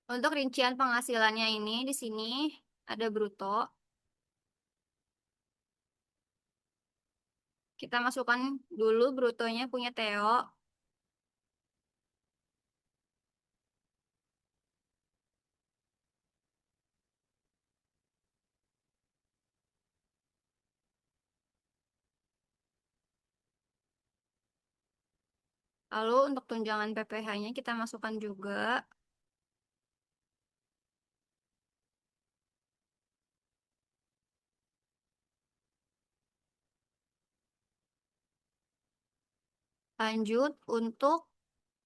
Untuk rincian penghasilannya ini di sini ada bruto. Kita masukkan dulu brutonya punya Theo. Lalu untuk tunjangan PPh-nya kita masukkan juga. Lanjut untuk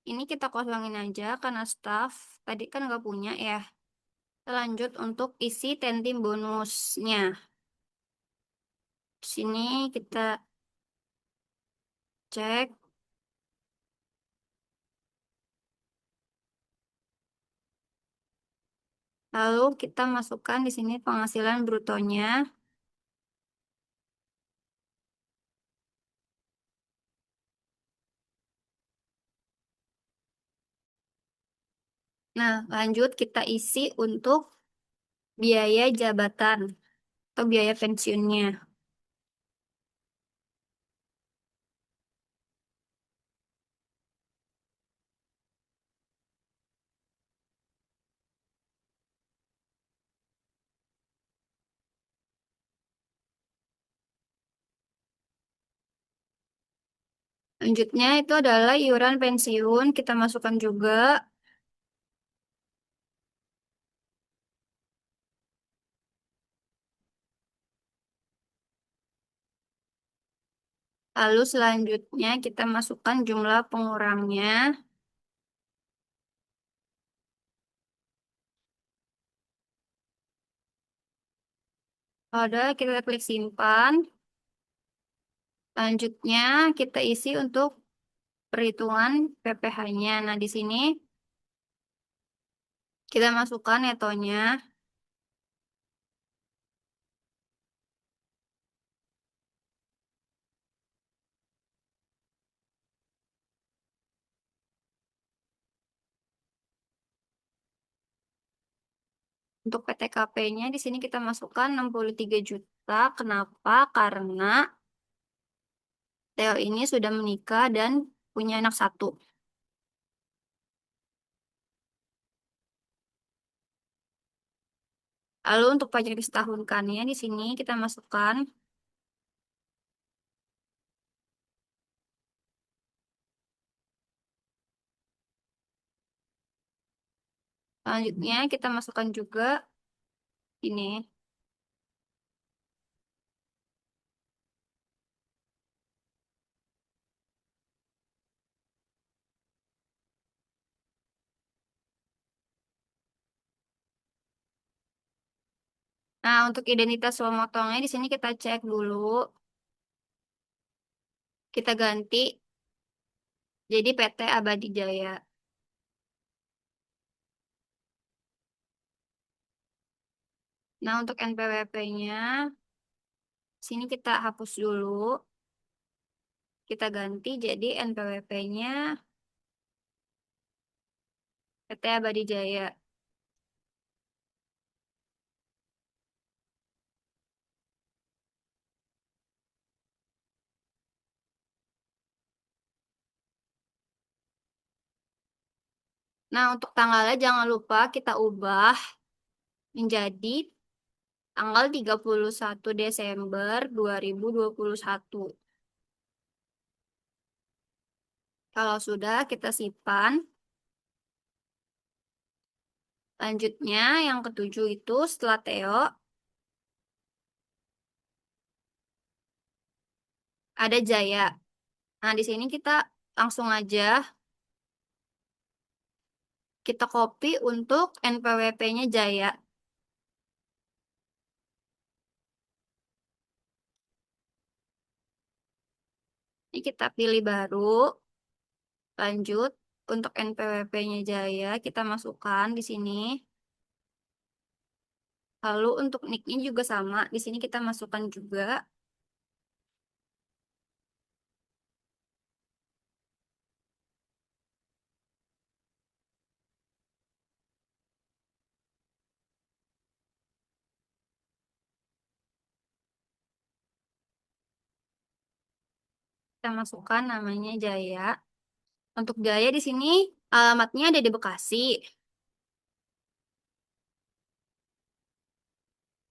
ini kita kosongin aja karena staff tadi kan nggak punya ya. Lanjut untuk isi tentim bonusnya. Di sini kita cek. Lalu kita masukkan di sini penghasilan brutonya. Nah, lanjut kita isi untuk biaya jabatan atau biaya pensiunnya. Lanjutnya itu adalah iuran pensiun, kita masukkan juga. Lalu selanjutnya kita masukkan jumlah pengurangnya. Ada kita klik simpan. Selanjutnya kita isi untuk perhitungan PPh-nya. Nah, di sini Kita masukkan netonya. Untuk PTKP-nya di sini kita masukkan 63 juta. Kenapa? Karena Theo ini sudah menikah dan punya anak satu. Lalu untuk pajak disetahunkannya di sini kita masukkan. Selanjutnya kita masukkan juga ini. Nah, untuk identitas suami motongnya di sini kita cek dulu. Kita ganti jadi PT Abadi Jaya. Nah, untuk NPWP-nya sini kita hapus dulu. Kita ganti jadi NPWP-nya PT Abadi Jaya. Nah, untuk tanggalnya jangan lupa kita ubah menjadi tanggal 31 Desember 2021. Kalau sudah, kita simpan. Lanjutnya, yang ketujuh itu setelah Theo, ada Jaya. Nah, di sini kita langsung aja kita copy untuk NPWP-nya Jaya. Ini kita pilih baru. Lanjut, untuk NPWP-nya Jaya, kita masukkan di sini. Lalu untuk nick-nya juga sama. Di sini kita masukkan juga. Kita masukkan namanya Jaya. Untuk Jaya di sini alamatnya ada di Bekasi.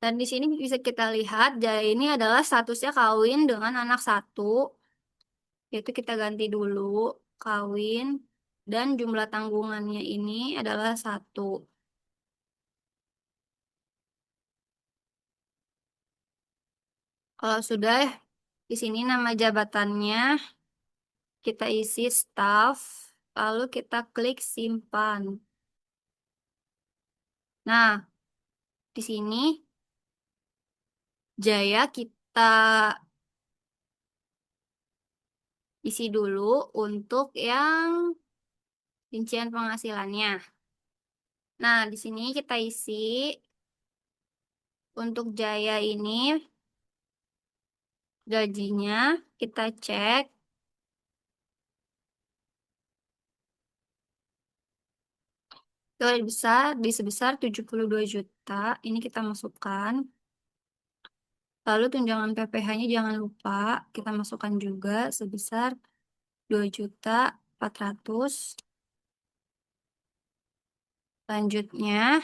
Dan di sini bisa kita lihat Jaya ini adalah statusnya kawin dengan anak satu. Yaitu kita ganti dulu kawin dan jumlah tanggungannya ini adalah satu. Kalau sudah di sini nama jabatannya kita isi staff, lalu kita klik simpan. Nah, di sini Jaya kita isi dulu untuk yang rincian penghasilannya. Nah, di sini kita isi untuk Jaya ini gajinya kita cek itu di sebesar 72 juta. Ini kita masukkan. Lalu tunjangan PPh-nya jangan lupa kita masukkan juga sebesar 2.400.000. Selanjutnya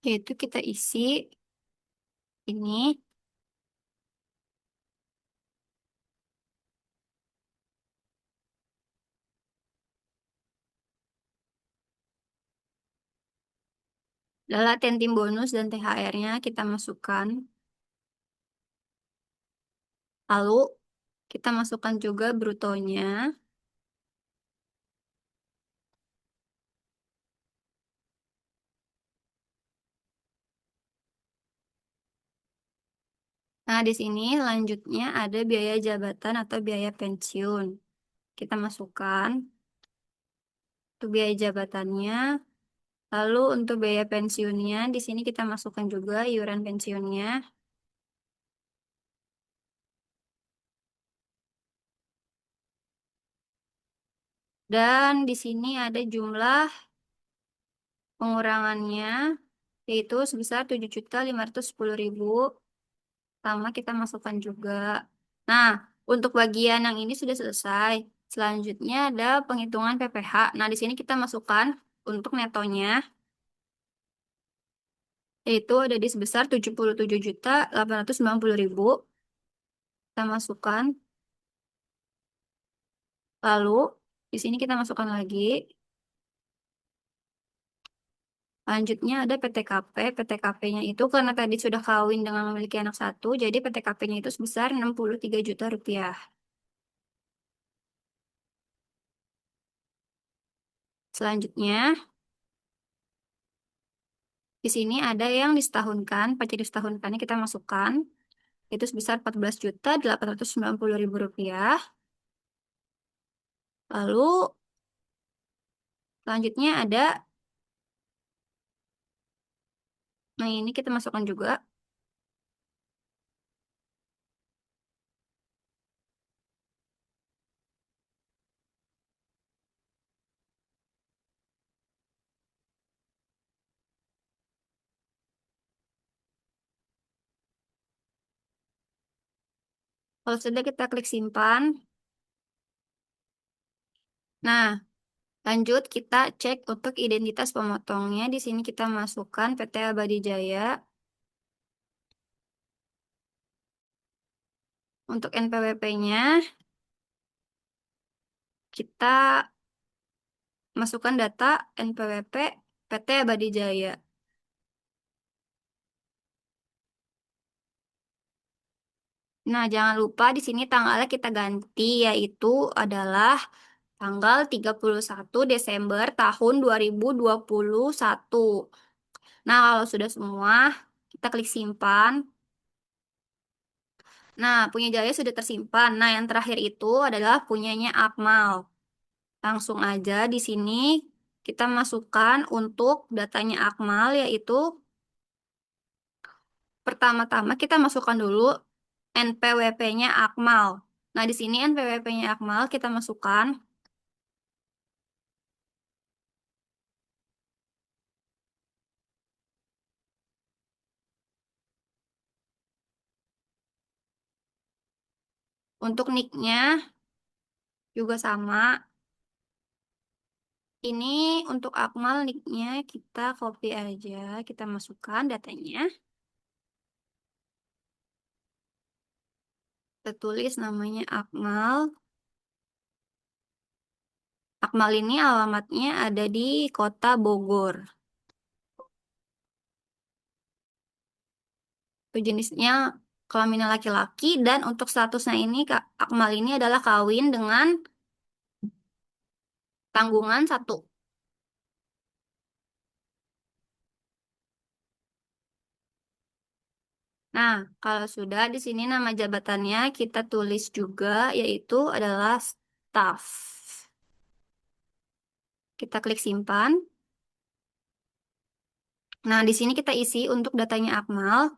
yaitu kita isi ini adalah tentim bonus dan THR-nya kita masukkan. Lalu kita masukkan juga brutonya. Nah, di sini lanjutnya ada biaya jabatan atau biaya pensiun. Kita masukkan. untuk biaya jabatannya. Lalu untuk biaya pensiunnya, di sini kita masukkan juga iuran pensiunnya. Dan di sini ada jumlah pengurangannya, yaitu sebesar 7.510.000. Sama kita masukkan juga. Nah, untuk bagian yang ini sudah selesai. Selanjutnya ada penghitungan PPh. Nah, di sini kita masukkan untuk netonya, yaitu ada di sebesar 77.890.000. Kita masukkan. Lalu, di sini kita masukkan lagi. Selanjutnya ada PTKP. PTKP-nya itu karena tadi sudah kawin dengan memiliki anak satu, jadi PTKP-nya itu sebesar 63 juta rupiah. Selanjutnya, di sini ada yang disetahunkan, pajak disetahunkannya kita masukkan, itu sebesar 14.890.000 rupiah. Lalu, selanjutnya ada, nah ini kita masukkan juga. Kalau sudah kita klik simpan. Nah, lanjut kita cek untuk identitas pemotongnya. Di sini kita masukkan PT Abadi Jaya. Untuk NPWP-nya, kita masukkan data NPWP PT Abadi Jaya. Nah, jangan lupa di sini tanggalnya kita ganti, yaitu adalah tanggal 31 Desember tahun 2021. Nah, kalau sudah semua, kita klik simpan. Nah, punya Jaya sudah tersimpan. Nah, yang terakhir itu adalah punyanya Akmal. Langsung aja di sini kita masukkan untuk datanya Akmal, yaitu pertama-tama kita masukkan dulu NPWP-nya Akmal. Nah, di sini NPWP-nya Akmal kita masukkan. Untuk nicknya juga sama. Ini untuk Akmal nicknya kita copy aja. Kita masukkan datanya. Kita tulis namanya Akmal. Akmal ini alamatnya ada di Kota Bogor. Itu jenisnya kelamin laki-laki dan untuk statusnya ini Kak Akmal ini adalah kawin dengan tanggungan satu. Nah, kalau sudah di sini nama jabatannya kita tulis juga yaitu adalah staff. Kita klik simpan. Nah, di sini kita isi untuk datanya Akmal.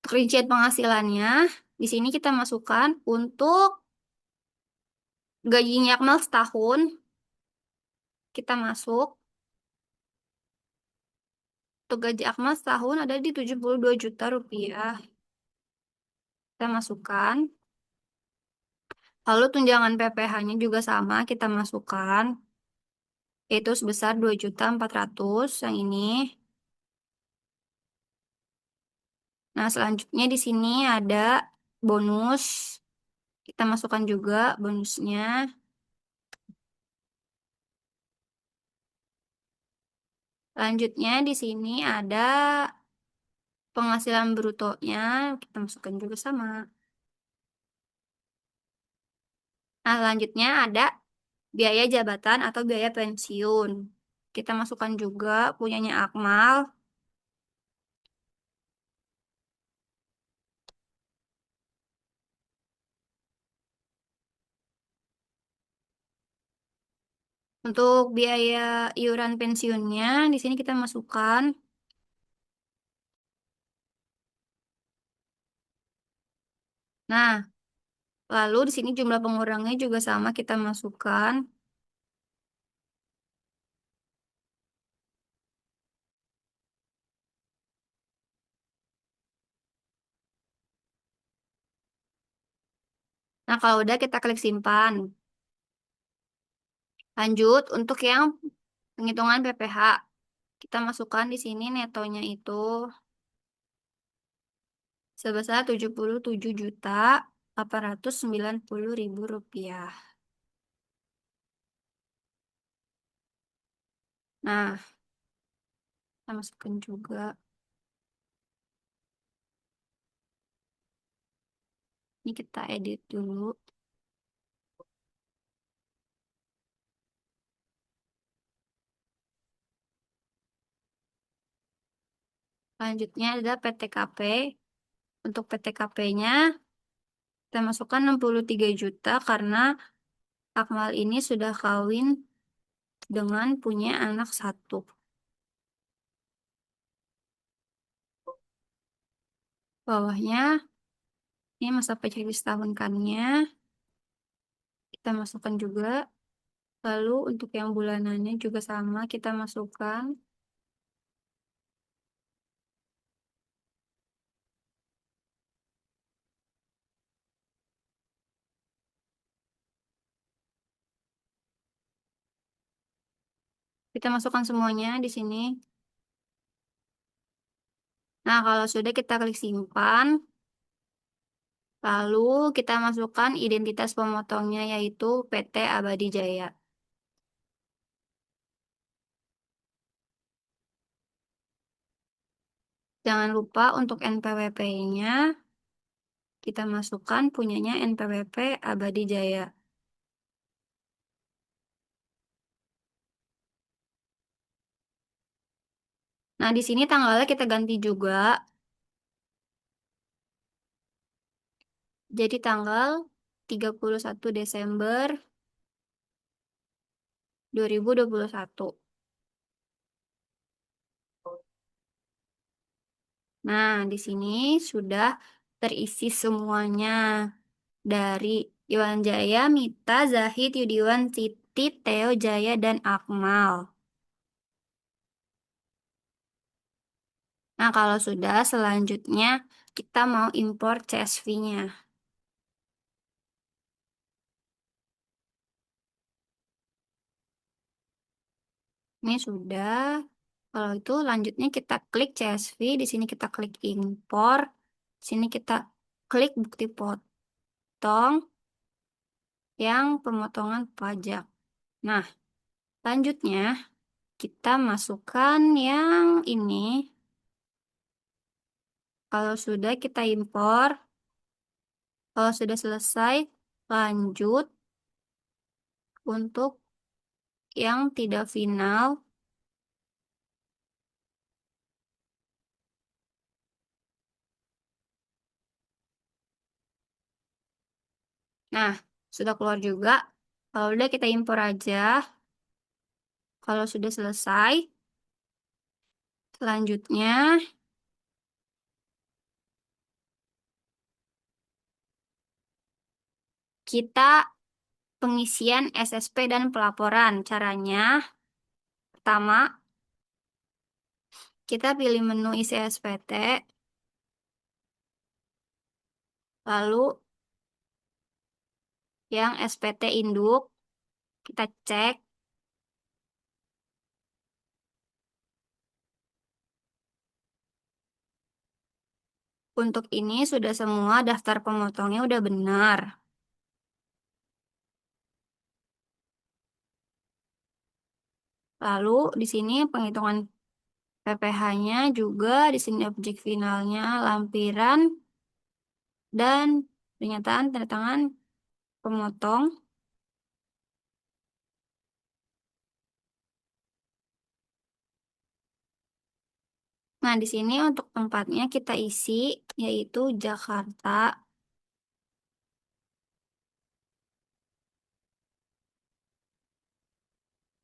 Untuk rincian penghasilannya, di sini kita masukkan untuk gajinya Akmal setahun. Kita masuk. Untuk gaji Akmal setahun ada di 72 juta rupiah. Kita masukkan. Lalu tunjangan PPh-nya juga sama, kita masukkan. Yaitu sebesar 2.400.000 yang ini. Nah, selanjutnya di sini ada bonus. Kita masukkan juga bonusnya. Selanjutnya di sini ada penghasilan brutonya. Kita masukkan juga sama. Nah, selanjutnya ada biaya jabatan atau biaya pensiun. Kita masukkan juga punyanya Akmal. Untuk biaya iuran pensiunnya, di sini kita masukkan. Nah, lalu di sini jumlah pengurangnya juga sama kita masukkan. Nah, kalau udah kita klik simpan. Lanjut, untuk yang penghitungan PPh, kita masukkan di sini netonya itu sebesar 77.890.000 rupiah. Nah, kita masukkan juga. Ini kita edit dulu. Selanjutnya ada PTKP. Untuk PTKP-nya, kita masukkan 63 juta karena Akmal ini sudah kawin dengan punya anak satu. Bawahnya, ini masa pajak disetahunkannya. Kita masukkan juga. Lalu untuk yang bulanannya juga sama, kita masukkan. Kita masukkan semuanya di sini. Nah, kalau sudah kita klik simpan. Lalu kita masukkan identitas pemotongnya yaitu PT Abadi Jaya. Jangan lupa untuk NPWP-nya kita masukkan punyanya NPWP Abadi Jaya. Nah, di sini tanggalnya kita ganti juga. Jadi tanggal 31 Desember 2021. Nah, di sini sudah terisi semuanya dari Iwan Jaya, Mita, Zahid, Yudiwan, Siti, Theo, Jaya, dan Akmal. Nah, kalau sudah, selanjutnya kita mau impor CSV-nya. Ini sudah. Kalau itu lanjutnya kita klik CSV, di sini kita klik impor, di sini kita klik bukti potong yang pemotongan pajak. Nah, lanjutnya kita masukkan yang ini. Kalau sudah kita impor, kalau sudah selesai, lanjut untuk yang tidak final. Nah, sudah keluar juga. Kalau udah kita impor aja. Kalau sudah selesai, selanjutnya kita pengisian SSP dan pelaporan. Caranya, pertama, kita pilih menu isi SPT, lalu yang SPT induk, kita cek. Untuk ini sudah semua daftar pemotongnya udah benar. Lalu di sini penghitungan PPh-nya juga, di sini objek finalnya, lampiran, dan pernyataan tanda tangan pemotong. Nah, di sini untuk tempatnya kita isi, yaitu Jakarta.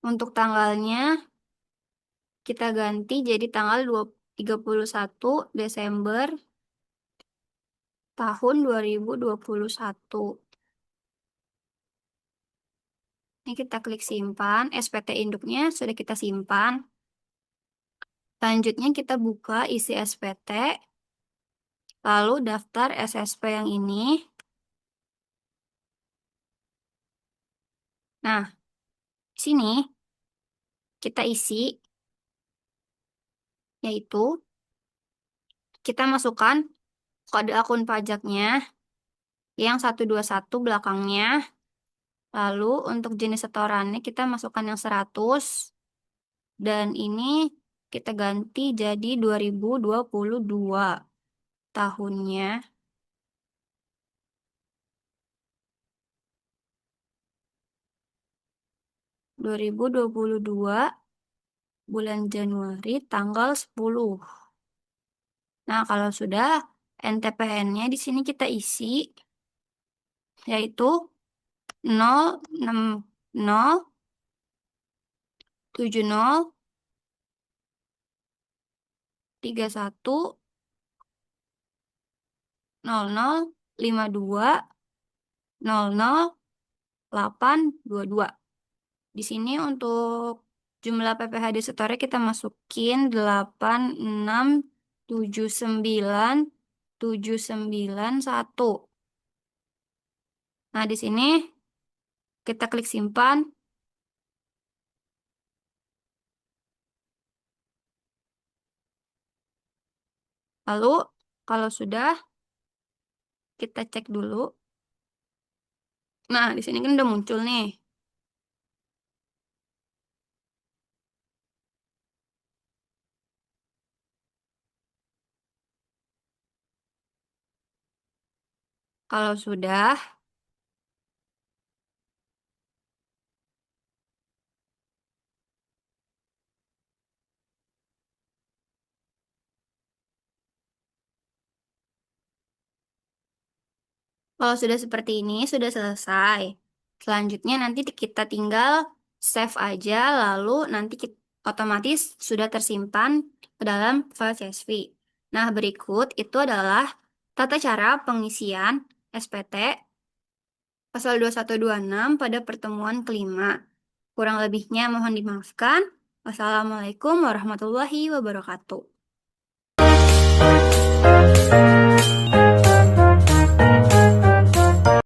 Untuk tanggalnya kita ganti jadi tanggal 31 Desember tahun 2021. Ini kita klik simpan, SPT induknya sudah kita simpan. Selanjutnya kita buka isi SPT, lalu daftar SSP yang ini. Nah, di sini kita isi, yaitu kita masukkan kode akun pajaknya yang 121 belakangnya. Lalu untuk jenis setorannya kita masukkan yang 100. Dan ini kita ganti jadi 2022 tahunnya. 2022 bulan Januari tanggal 10. Nah, kalau sudah NTPN-nya di sini kita isi, yaitu 06071310052000822. Di sini untuk jumlah PPh di store kita masukin 8679791. Nah, di sini kita klik simpan. Lalu kalau sudah kita cek dulu. Nah, di sini kan udah muncul nih. Kalau sudah, seperti ini, sudah selesai. Selanjutnya nanti kita tinggal save aja, lalu nanti otomatis sudah tersimpan ke dalam file CSV. Nah, berikut itu adalah tata cara pengisian SPT pasal 2126 pada pertemuan kelima. Kurang lebihnya mohon dimaafkan. Wassalamualaikum warahmatullahi wabarakatuh.